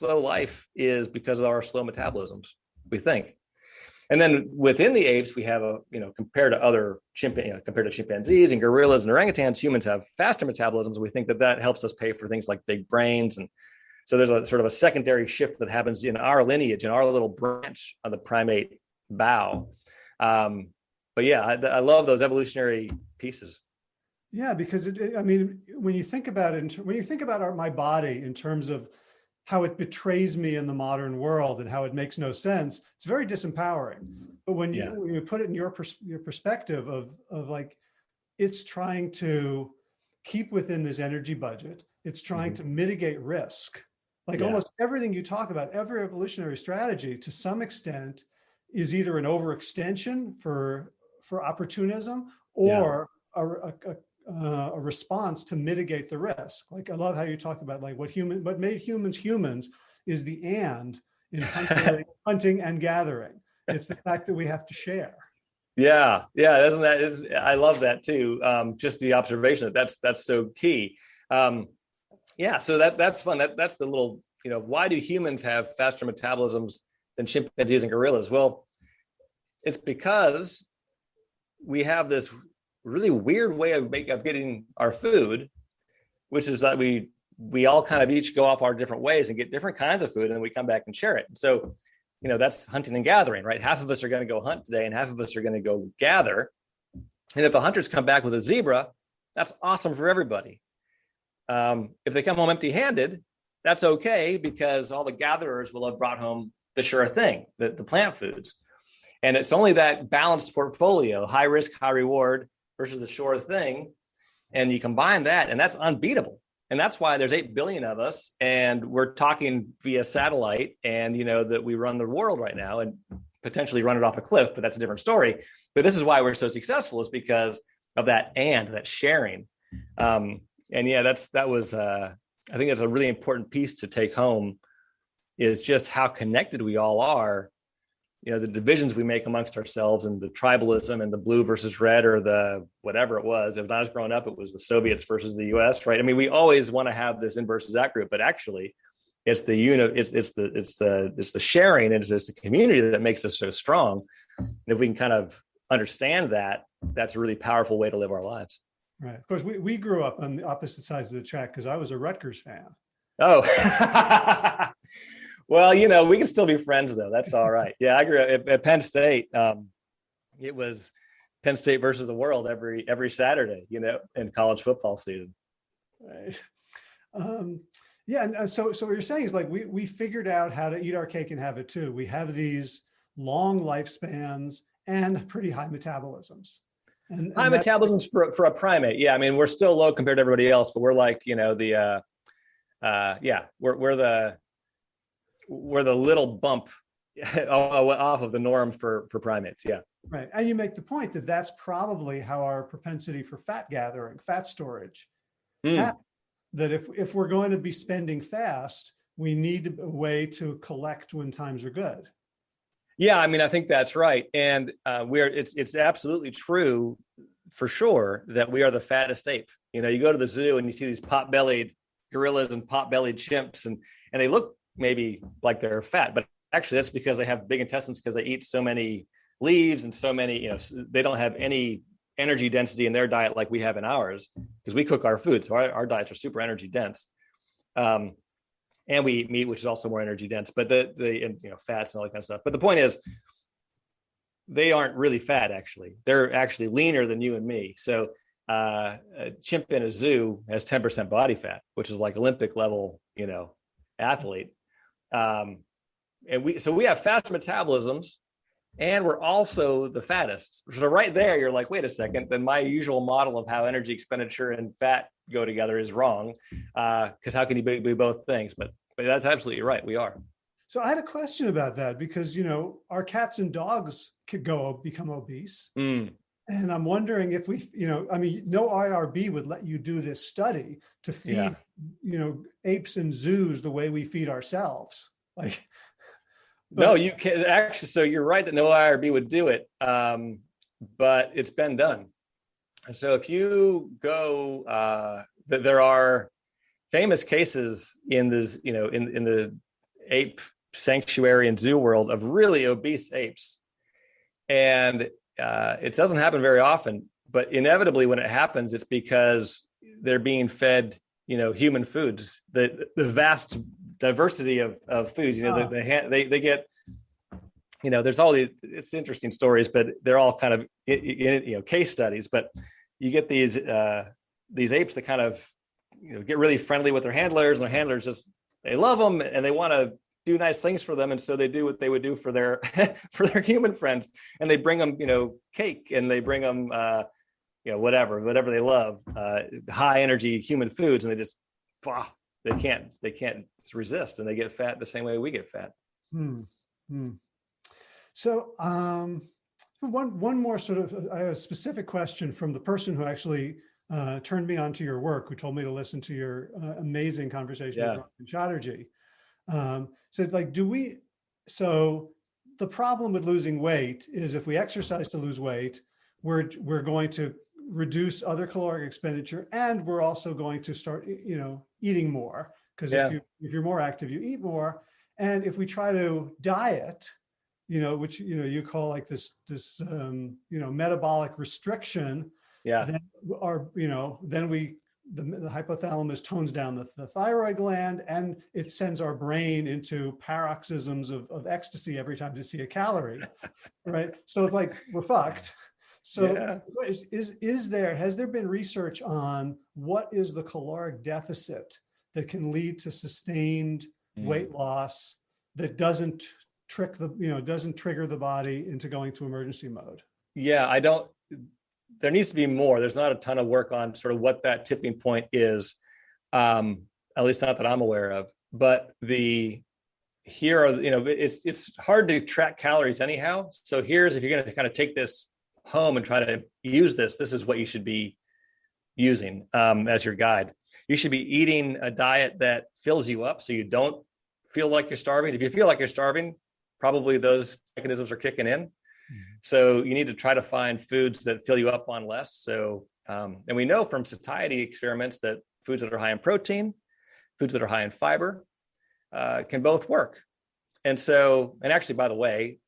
Speaker 2: life is because of our slow metabolisms, we think. And then within the apes, we have compared to chimpanzees and gorillas and orangutans, humans have faster metabolisms. We think that helps us pay for things like big brains. And so there's a sort of a secondary shift that happens in our lineage, in our little branch of the primate bough. But yeah, I love those evolutionary pieces.
Speaker 1: Yeah, because when you think about it, when you think about my body in terms of how it betrays me in the modern world and how it makes no sense, it's very disempowering. But when you put it in your perspective of like, it's trying to keep within this energy budget, it's trying to mitigate risk. Like almost everything you talk about, every evolutionary strategy to some extent is either an overextension for opportunism or a response to mitigate the risk. Like, I love how you talk about like what made humans is the and in hunting and gathering. It's the fact that we have to share.
Speaker 2: Yeah. I love that too. Just the observation that's so key. So that's fun. That's the little, why do humans have faster metabolisms than chimpanzees and gorillas? Well, it's because we have this really weird way of getting our food, which is that we all kind of each go off our different ways and get different kinds of food, and then we come back and share it. So, that's hunting and gathering, right? Half of us are going to go hunt today, and half of us are going to go gather. And if the hunters come back with a zebra, that's awesome for everybody. If they come home empty-handed, that's okay, because all the gatherers will have brought home the sure thing, the plant foods. And it's only that balanced portfolio, high risk, high reward versus the sure thing. And you combine that, and that's unbeatable. And that's why there's 8 billion of us, and we're talking via satellite, and that we run the world right now and potentially run it off a cliff, but that's a different story. But this is why we're so successful, is because of that sharing. And yeah, that was I think that's a really important piece to take home, is just how connected we all are the divisions we make amongst ourselves and the tribalism and the blue versus red or the whatever it was. When I was growing up, it was the Soviets versus the US, right? I mean, we always want to have this in versus that group, but actually it's the sharing, and it's the community that makes us so strong. And if we can kind of understand that, that's a really powerful way to live our lives.
Speaker 1: Right. Of course, we grew up on the opposite sides of the track because I was a Rutgers fan.
Speaker 2: Oh, well, we can still be friends though. That's all right. Yeah, I grew up at Penn State. It was Penn State versus the world every Saturday, in college football season.
Speaker 1: Right. Yeah. And so what you're saying is like we figured out how to eat our cake and have it too. We have these long lifespans and pretty high metabolisms. And
Speaker 2: high metabolisms for a primate. Yeah, I mean, we're still low compared to everybody else, but we're like, we're the little bump off of the norm for primates. Yeah.
Speaker 1: Right. And you make the point that that's probably how our propensity for fat gathering, fat storage, that if we're going to be spending fast, we need a way to collect when times are good.
Speaker 2: Yeah, I mean, I think that's right. And it's absolutely true for sure that we are the fattest ape. You go to the zoo and you see these pot-bellied gorillas and pot-bellied chimps, and they look maybe like they're fat, but actually that's because they have big intestines because they eat so many leaves and so many, they don't have any energy density in their diet like we have in ours because we cook our food. So our diets are super energy dense. And we eat meat, which is also more energy dense, but fats and all that kind of stuff. But the point is, they aren't really fat, actually. They're actually leaner than you and me. So a chimp in a zoo has 10% body fat, which is like Olympic level, athlete. And we have fast metabolisms, and we're also the fattest. So right there, you're like, wait a second, then my usual model of how energy expenditure and fat go together is wrong. Because how can you be both things? But that's absolutely right. We are.
Speaker 1: So I had a question about that because, our cats and dogs could become obese. And I'm wondering if we, no IRB would let you do this study to feed, apes and zoos the way we feed ourselves.
Speaker 2: No, you can actually. So you're right that no IRB would do it, but it's been done. So if you go, there are famous cases in this, in the ape sanctuary and zoo world of really obese apes, and it doesn't happen very often. But inevitably, when it happens, it's because they're being fed, human foods. The vast diversity of foods. They get. There's all these. It's interesting stories, but they're all kind of case studies. But you get these apes that kind of get really friendly with their handlers, and their handlers they love them and they want to do nice things for them, and so they do what they would do for their for their human friends, and they bring them cake, and they bring them whatever they love, high energy human foods, and they just they can't resist, and they get fat the same way we get fat.
Speaker 1: So one more sort of, I have a specific question from the person who actually turned me on to your work, who told me to listen to your amazing conversation with Robin Chatterjee. So the problem with losing weight is if we exercise to lose weight, we're going to reduce other caloric expenditure, and we're also going to start, eating more, because if you're more active, you eat more. And if we try to diet, which, you call like this, metabolic restriction, then the hypothalamus tones down the thyroid gland, and it sends our brain into paroxysms of ecstasy every time you see a calorie, right? So it's like, we're fucked. So has there been research on what is the caloric deficit that can lead to sustained weight loss that doesn't trigger the body into going to emergency mode? Yeah,
Speaker 2: there needs to be more. There's not a ton of work on sort of what that tipping point is, at least not that I'm aware of. But it's hard to track calories anyhow. So if you're going to kind of take this home and try to use this is what you should be using as your guide. You should be eating a diet that fills you up so you don't feel like you're starving. If you feel like you're starving, probably those mechanisms are kicking in. So you need to try to find foods that fill you up on less. So, and we know from satiety experiments that foods that are high in protein, foods that are high in fiber, can both work. And so, and actually, by the way,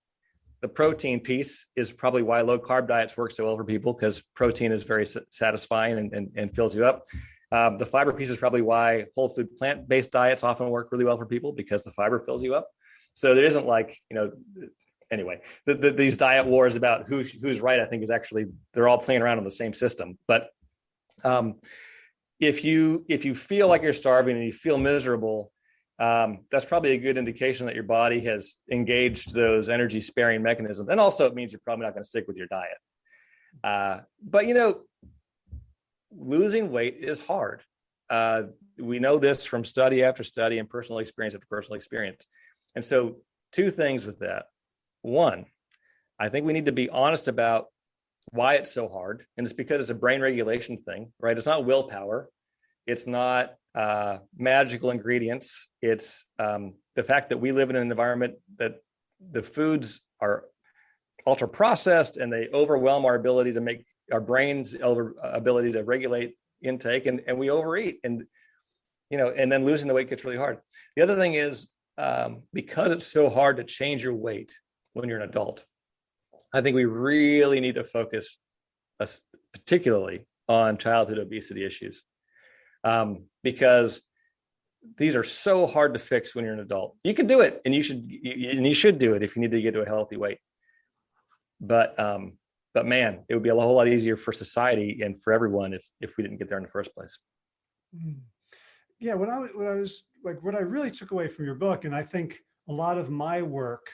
Speaker 2: the protein piece is probably why low carb diets work so well for people, because protein is very satisfying and fills you up. The fiber piece is probably why whole food plant-based diets often work really well for people, because the fiber fills you up. So there isn't like, anyway, these diet wars about who's right, I think is actually, they're all playing around in the same system. But if you feel like you're starving and you feel miserable, that's probably a good indication that your body has engaged those energy sparing mechanisms. And also it means you're probably not going to stick with your diet. But losing weight is hard. We know this from study after study and personal experience after personal experience. And so two things with that. One, I think we need to be honest about why it's so hard. And it's because it's a brain regulation thing, right? It's not willpower. It's not magical ingredients. It's the fact that we live in an environment that the foods are ultra processed and they overwhelm our ability to make our brain's ability to regulate intake, and we overeat, and then losing the weight gets really hard. The other thing is, because it's so hard to change your weight when you're an adult, I think we really need to focus particularly on childhood obesity issues, because these are so hard to fix when you're an adult. You can do it, and you should do it if you need to get to a healthy weight. But man, it would be a whole lot easier for society and for everyone if we didn't get there in the first place.
Speaker 1: Yeah, what I really took away from your book, and I think a lot of my work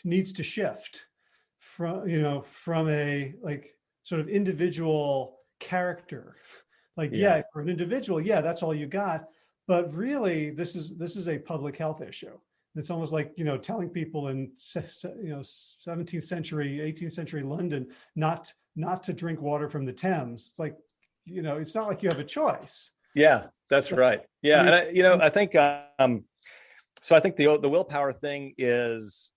Speaker 1: needs to shift from a sort of individual character. For an individual, that's all you got. But really, this is a public health issue. It's almost like, telling people in 17th century, 18th century London not to drink water from the Thames. It's like, it's not like you have a choice.
Speaker 2: Yeah, that's right. Yeah, and I think so. I think the willpower thing isn't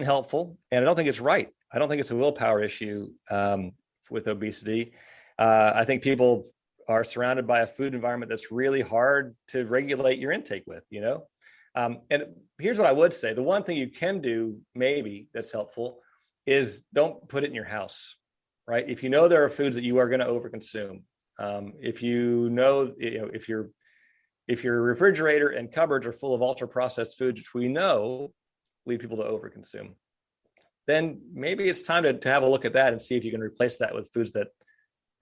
Speaker 2: helpful, and I don't think it's right. I don't think it's a willpower issue with obesity. I think people are surrounded by a food environment that's really hard to regulate your intake with. And here's what I would say. The one thing you can do maybe that's helpful is don't put it in your house, right? If you know there are foods that you are going to overconsume, if your refrigerator and cupboards are full of ultra processed foods, which we know lead people to overconsume, then maybe it's time to have a look at that and see if you can replace that with foods that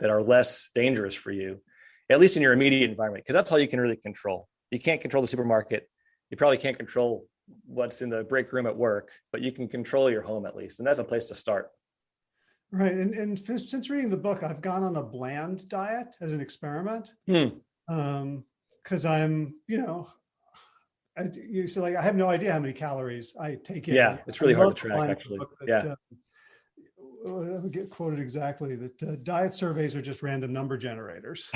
Speaker 2: are less dangerous for you, at least in your immediate environment, because that's all you can really control. You can't control the supermarket. You probably can't control what's in the break room at work, but you can control your home at least. And that's a place to start.
Speaker 1: Right. And since reading the book, I've gone on a bland diet as an experiment. Because I'm, I have no idea how many calories I take in.
Speaker 2: Yeah, it's really hard to track, actually.
Speaker 1: I'll get quoted exactly that diet surveys are just random number generators.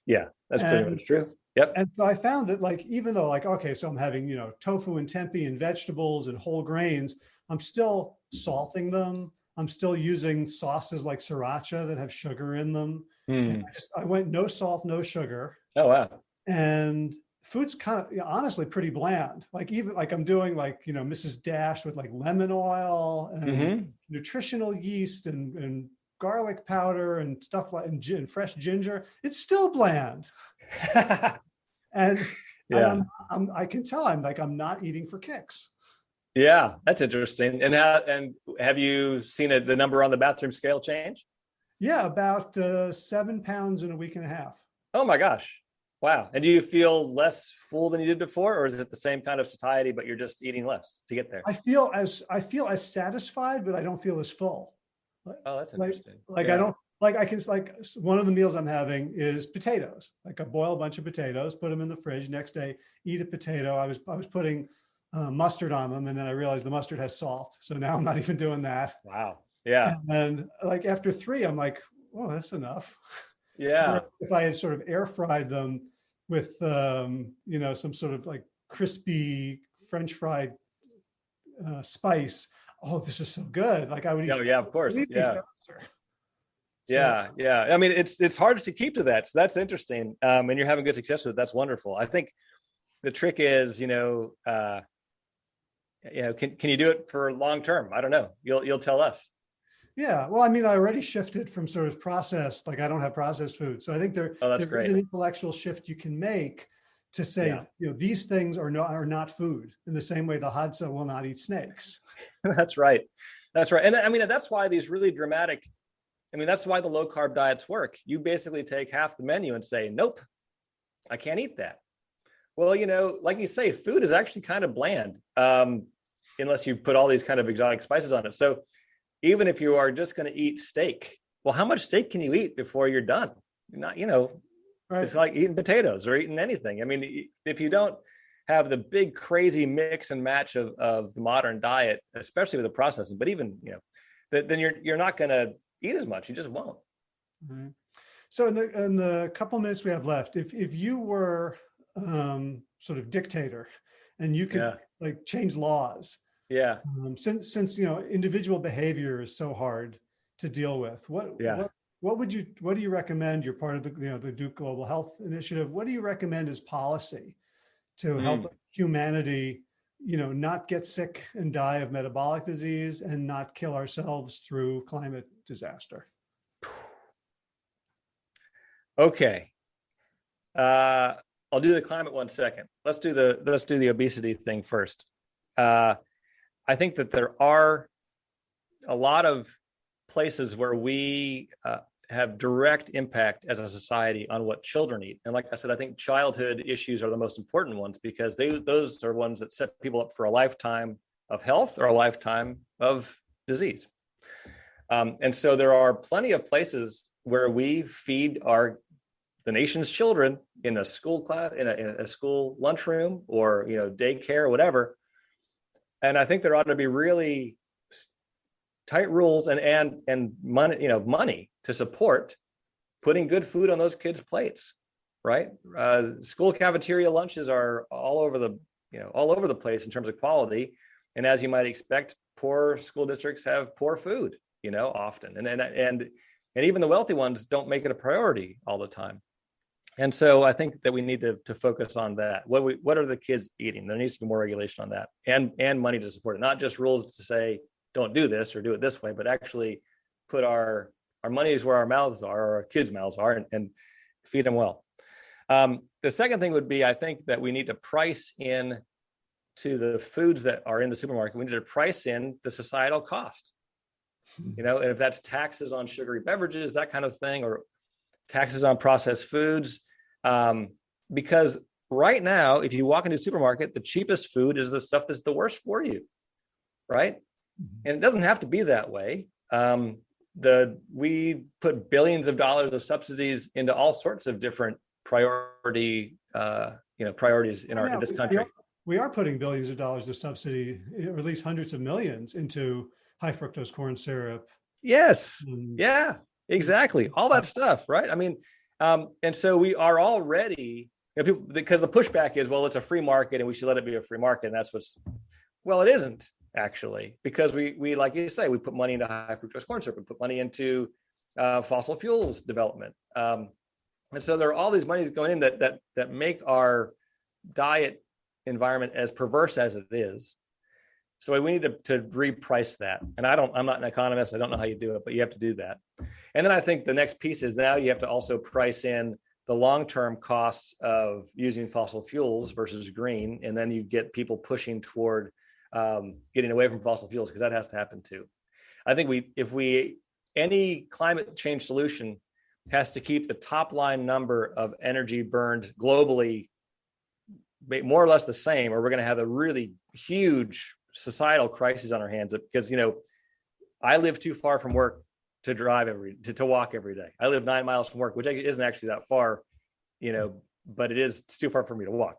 Speaker 2: Yeah, that's pretty much true. Yep.
Speaker 1: And so I found that even though okay, so I'm having, tofu and tempeh and vegetables and whole grains, I'm still salting them. I'm still using sauces like sriracha that have sugar in them. And I went no salt, no sugar.
Speaker 2: Oh, wow.
Speaker 1: And food's kind of honestly pretty bland. I'm doing Mrs. Dash with lemon oil and nutritional yeast and garlic powder and stuff and fresh ginger. It's still bland. And I can tell I'm not eating for kicks.
Speaker 2: Yeah, that's interesting. And have you seen the number on the bathroom scale change?
Speaker 1: Yeah, about 7 pounds in a week and a half.
Speaker 2: Oh my gosh. Wow. And do you feel less full than you did before, or is it the same kind of satiety, but you're just eating less to get there?
Speaker 1: I feel as satisfied, but I don't feel as full.
Speaker 2: Oh, that's interesting.
Speaker 1: I don't one of the meals I'm having is potatoes. I boil a bunch of potatoes, put them in the fridge. Next day, eat a potato. I was putting mustard on them, and then I realized the mustard has salt, so now I'm not even doing that.
Speaker 2: Wow. Yeah.
Speaker 1: And after 3, I'm like, oh, that's enough.
Speaker 2: Yeah.
Speaker 1: If I had sort of air fried them with some sort of crispy French fried spice. Oh, this is so good. Like I would eat.
Speaker 2: Oh yeah, of course. Yeah.
Speaker 1: Faster. So
Speaker 2: Yeah. I mean, it's hard to keep to that. So that's interesting. And you're having good success with it. That's wonderful. I think the trick is, can you do it for long term? I don't know. You'll tell us.
Speaker 1: yeah, well, I mean, I already shifted from sort of processed, like I don't have processed food. So I think
Speaker 2: Oh, that's
Speaker 1: there's
Speaker 2: great.
Speaker 1: an intellectual shift you can make to say,
Speaker 2: Yeah.
Speaker 1: these things are not food in the same way the Hadza will not eat snakes.
Speaker 2: That's right. That's right. And I mean, that's why these really dramatic, I mean, that's why the low carb diets work. You basically take half the menu and say, nope, I can't eat that. Well, like you say, food is actually kind of bland, unless you put all these kind of exotic spices on it. So even if you are just going to eat steak, well, how much steak can you eat before you're done? You're not,
Speaker 1: Right.
Speaker 2: It's like eating potatoes or eating anything. I mean, if you don't have the big crazy mix and match of the modern diet, especially with the processing, but even, then you're not going to eat as much. You just won't.
Speaker 1: Mm-hmm. So in the couple minutes we have left, if you were sort of dictator and you could like change laws,
Speaker 2: Yeah.
Speaker 1: Since individual behavior is so hard to deal with, what do you recommend? You're part of the Duke Global Health Initiative. What do you recommend as policy to help humanity, not get sick and die of metabolic disease and not kill ourselves through climate disaster?
Speaker 2: Okay. I'll do the climate one second. Let's do the obesity thing first. I think that there are a lot of places where we have direct impact as a society on what children eat. And like I said, I think childhood issues are the most important ones because those are ones that set people up for a lifetime of health or a lifetime of disease. And so there are plenty of places where we feed the nation's children in a school class, in a school lunchroom or, daycare or whatever. And I think there ought to be really tight rules and money, money to support putting good food on those kids' plates, right? School cafeteria lunches are all over the place in terms of quality. And as you might expect, poor school districts have poor food, often. And even the wealthy ones don't make it a priority all the time. And so I think that we need to focus on that. What are the kids eating? There needs to be more regulation on that and money to support it, not just rules to say, don't do this or do it this way, but actually put our monies where our mouths are, or our kids' mouths are, and feed them well. The second thing would be, I think that we need to price in to the foods that are in the supermarket. We need to price in the societal cost. And if that's taxes on sugary beverages, that kind of thing, or taxes on processed foods. Because right now, if you walk into a supermarket, the cheapest food is the stuff that's the worst for you, right? And it doesn't have to be that way. We put billions of dollars of subsidies into all sorts of different priorities in this country.
Speaker 1: We are putting billions of dollars of subsidy, or at least hundreds of millions, into high fructose corn syrup.
Speaker 2: Yes. Yeah, exactly. All that stuff, right? I mean, and so we are already, because the pushback is, well, it's a free market and we should let it be a free market. And that's it isn't actually, because we like you say, we put money into high fructose corn syrup, we put money into fossil fuels development. And so there are all these monies going in that make our diet environment as perverse as it is. So we need to reprice that. And I'm not an economist. I don't know how you do it, but you have to do that. And then I think the next piece is now you have to also price in the long-term costs of using fossil fuels versus green. And then you get people pushing toward getting away from fossil fuels, because that has to happen too. I think any climate change solution has to keep the top line number of energy burned globally more or less the same, or we're going to have a really huge societal crisis on our hands. Because I live too far from work to drive to walk every day. I live 9 miles from work, which isn't actually that far, but it's too far for me to walk,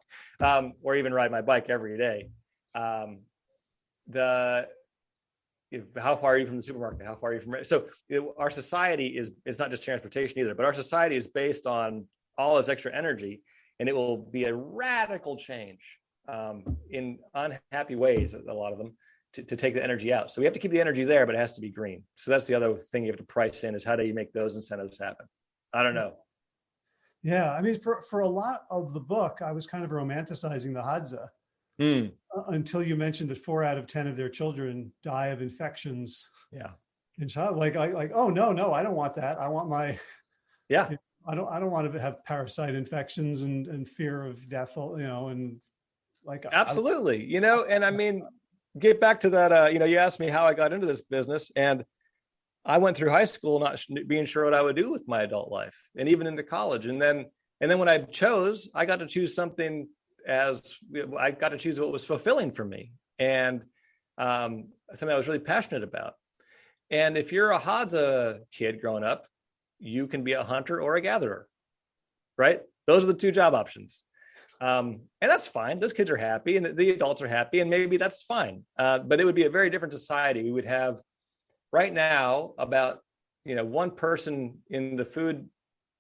Speaker 2: or even ride my bike every day. How far are you from the supermarket? How far are you from? So our society it's not just transportation either, but our society is based on all this extra energy, and it will be a radical change in unhappy ways, a lot of them, to take the energy out. So we have to keep the energy there, but it has to be green. So that's the other thing you have to price in, is how do you make those incentives happen? I don't know.
Speaker 1: Yeah, I mean, for a lot of the book, I was kind of romanticizing the Hadza until you mentioned that 4 out of 10 of their children die of infections.
Speaker 2: Yeah.
Speaker 1: In child, oh no, I don't want that. I want my I don't want to have parasite infections and fear of death. And like
Speaker 2: absolutely, and I mean, get back to that. You asked me how I got into this business, and I went through high school not being sure what I would do with my adult life, and even into college, and then when I chose, I got to choose something I got to choose what was fulfilling for me, and something I was really passionate about. And if you're a Hadza kid growing up, you can be a hunter or a gatherer, right? Those are the 2 job options. And that's fine. Those kids are happy and the adults are happy, and maybe that's fine. But it would be a very different society. We would have right now about, 1 person in the food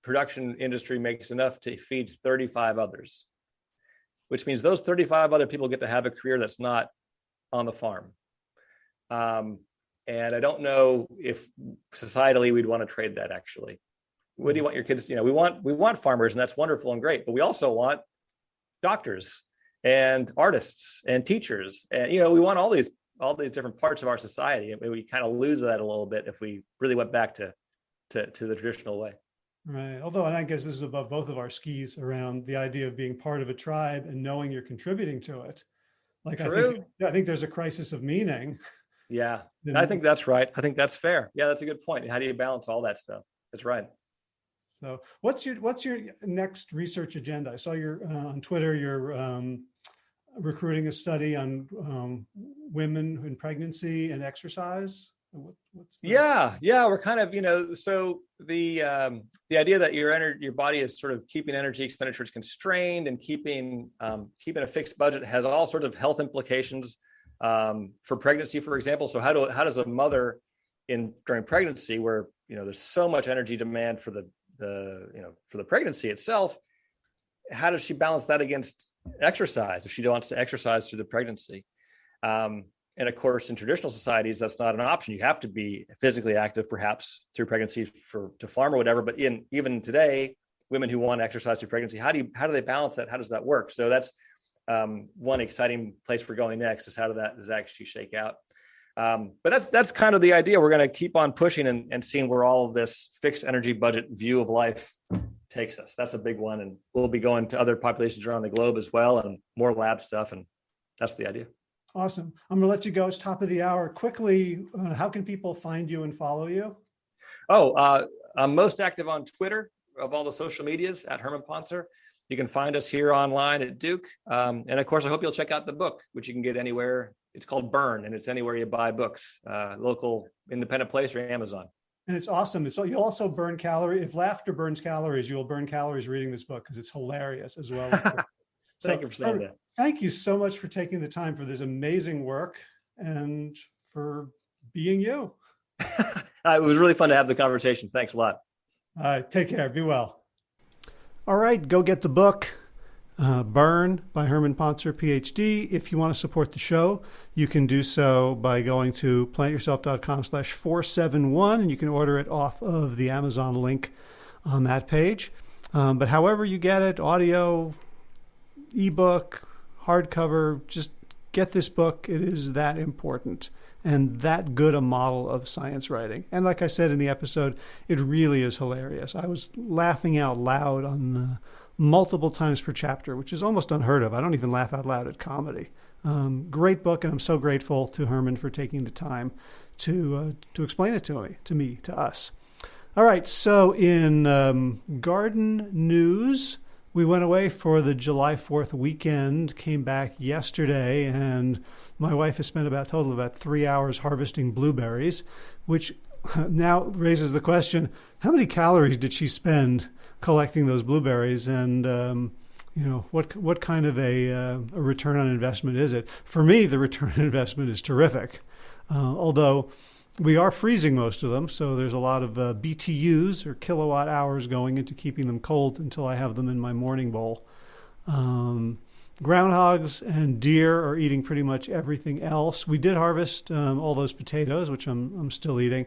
Speaker 2: production industry makes enough to feed 35 others, which means those 35 other people get to have a career that's not on the farm. And I don't know if societally we'd want to trade that, actually. What do you want your kids? We want farmers, and that's wonderful and great, but we also want doctors and artists and teachers. And, we want all these different parts of our society. And we kind of lose that a little bit if we really went back to the traditional way.
Speaker 1: Right. Although, and I guess this is above both of our skis around the idea of being part of a tribe and knowing you're contributing to it. Like,
Speaker 2: true.
Speaker 1: I think there's a crisis of meaning.
Speaker 2: Yeah, I think that's right. I think that's fair. Yeah, that's a good point. How do you balance all that stuff? That's right.
Speaker 1: So what's your next research agenda? I saw you're on Twitter, you're recruiting a study on women in pregnancy and exercise.
Speaker 2: Yeah, we're kind of, so the idea that your body is sort of keeping energy expenditures constrained and keeping a fixed budget has all sorts of health implications for pregnancy, for example. So how does a mother during pregnancy, where there's so much energy demand for the pregnancy itself, how does she balance that against exercise if she wants to exercise through the pregnancy? And of course, in traditional societies, that's not an option. You have to be physically active, perhaps through pregnancy to farm or whatever. But even today, women who want to exercise through pregnancy, how do they balance that? How does that work? So that's one exciting place we're going next, is how does that actually shake out? But that's kind of the idea. We're going to keep on pushing and seeing where all of this fixed energy budget view of life takes us. That's a big one. And we'll be going to other populations around the globe as well, and more lab stuff. And that's the idea.
Speaker 1: Awesome. I'm going to let you go. It's top of the hour. Quickly, how can people find you and follow you?
Speaker 2: I'm most active on Twitter of all the social medias at Herman Pontzer. You can find us here online at Duke. And of course, I hope you'll check out the book, which you can get anywhere. It's called Burn, and it's anywhere you buy books, local independent place or Amazon.
Speaker 1: And it's awesome. So you'll also burn calories. If laughter burns calories, you'll burn calories reading this book, because it's hilarious as well.
Speaker 2: Thank you for saying that.
Speaker 1: Thank you so much for taking the time for this amazing work and for being you.
Speaker 2: It was really fun to have the conversation. Thanks a lot.
Speaker 1: All right. Take care. Be well. All right. Go get the book, Burn by Herman Pontzer, PhD. If you want to support the show, you can do so by going to plantyourself.com/471, and you can order it off of the Amazon link on that page. But however you get it, audio, ebook, hardcover, just get this book. It is that important and that good a model of science writing. And like I said in the episode, it really is hilarious. I was laughing out loud on multiple times per chapter, which is almost unheard of. I don't even laugh out loud at comedy. Great book, and I'm so grateful to Herman for taking the time to explain it to us. All right, so in garden news, we went away for the July 4th weekend, came back yesterday, and my wife has spent a total of about 3 hours harvesting blueberries, which now raises the question, how many calories did she spend collecting those blueberries? And, what kind of a return on investment is it? For me, the return on investment is terrific, although we are freezing most of them, so there's a lot of BTUs or kilowatt hours going into keeping them cold until I have them in my morning bowl. Groundhogs and deer are eating pretty much everything else. We did harvest all those potatoes, which I'm still eating.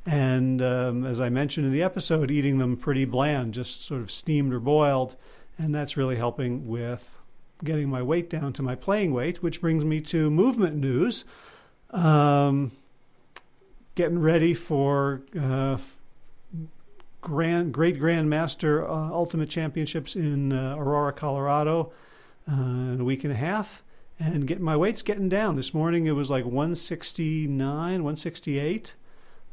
Speaker 1: And as I mentioned in the episode, eating them pretty bland, just sort of steamed or boiled. And that's really helping with getting my weight down to my playing weight, which brings me to movement news. Getting ready for Great Grandmaster Ultimate Championships in Aurora, Colorado in a week and a half. And my weight's getting down. This morning it was like 169, 168.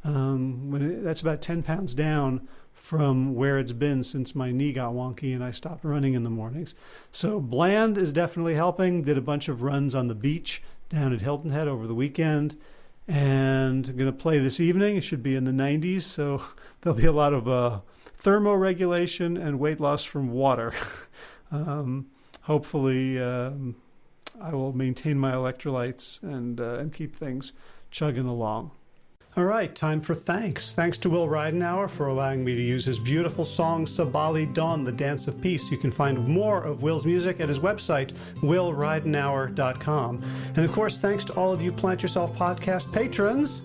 Speaker 1: That's about 10 pounds down from where it's been since my knee got wonky and I stopped running in the mornings. So bland is definitely helping. Did a bunch of runs on the beach down at Hilton Head over the weekend. And I'm going to play this evening. It should be in the 90s, so there'll be a lot of thermoregulation and weight loss from water. Hopefully I will maintain my electrolytes and keep things chugging along. All right, time for thanks. Thanks to Will Ridenauer for allowing me to use his beautiful song Sabali Dawn, The Dance of Peace. You can find more of Will's music at his website, willridenauer.com. And of course, thanks to all of you Plant Yourself podcast patrons.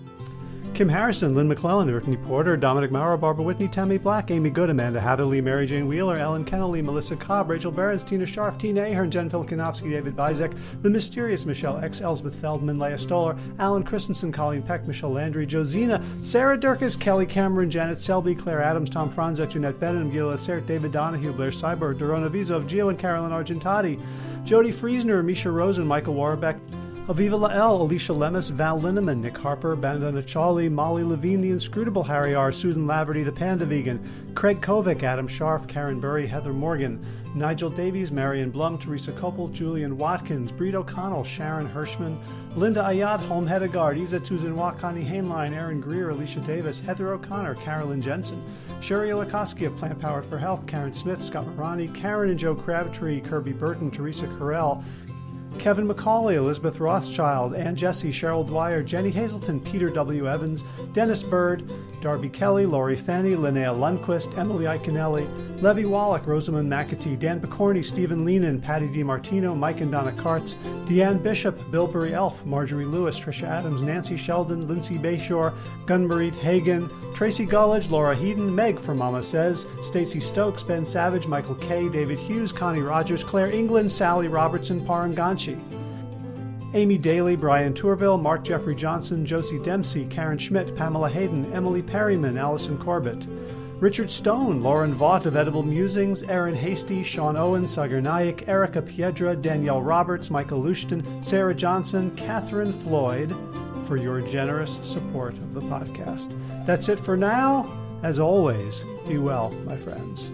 Speaker 1: Kim Harrison, Lynn McClellan, Brittany Porter, Dominic Maurer, Barbara Whitney, Tammy Black, Amy Good, Amanda Hatherley, Mary Jane Wheeler, Ellen Kennelly, Melissa Cobb, Rachel Behrens, Tina Scharf, Tina Ahern, Jen Filikanovsky, David Bizek, The Mysterious Michelle X, Elsbeth Feldman, Leah Stoller, Alan Christensen, Colleen Peck, Michelle Landry, Josina, Sarah Durkis, Kelly Cameron, Janet Selby, Claire Adams, Tom Franzek, Jeanette Bennett, Gila Sert, David Donahue, Blair Cyber, Dorona Vizov, Gio and Carolyn Argentati, Jody Friesner, Misha Rosen, Michael Warbeck, Aviva Lael, Alicia Lemus, Val Linneman, Nick Harper, Bandana Charlie, Molly Levine, The Inscrutable Harry R., Susan Laverty, The Panda Vegan, Craig Kovic, Adam Scharf, Karen Burry, Heather Morgan, Nigel Davies, Marion Blum, Teresa Koppel, Julian Watkins, Breed O'Connell, Sharon Hirschman, Linda Ayad, Holm Hedegaard, Isa Tuzinwa, Connie Hainline, Aaron Greer, Alicia Davis, Heather O'Connor, Carolyn Jensen, Sherry Olakoski of Plant Powered for Health, Karen Smith, Scott Morani, Karen and Joe Crabtree, Kirby Burton, Teresa Carell, Kevin McCauley, Elizabeth Rothschild, Ann Jesse, Cheryl Dwyer, Jenny Hazelton, Peter W. Evans, Dennis Bird, Darby Kelly, Laurie Fanny, Linnea Lundquist, Emily Iconelli, Levy Wallach, Rosamund McAtee, Dan Picorni, Stephen Leenan, Patty DiMartino, Mike and Donna Kartz, Deanne Bishop, Bilberry Elf, Marjorie Lewis, Tricia Adams, Nancy Sheldon, Lindsay Bayshore, Gunmarit Hagen, Tracy Gullidge, Laura Heaton, Meg from Mama Says, Stacey Stokes, Ben Savage, Michael Kay, David Hughes, Connie Rogers, Claire England, Sally Robertson, Paranganchi, Amy Daly, Brian Tourville, Mark Jeffrey Johnson, Josie Dempsey, Karen Schmidt, Pamela Hayden, Emily Perryman, Allison Corbett, Richard Stone, Lauren Vaught of Edible Musings, Aaron Hasty, Sean Owen, Sagar Naik, Erica Piedra, Danielle Roberts, Michael Lushton, Sarah Johnson, Catherine Floyd, for your generous support of the podcast. That's it for now. As always, be well, my friends.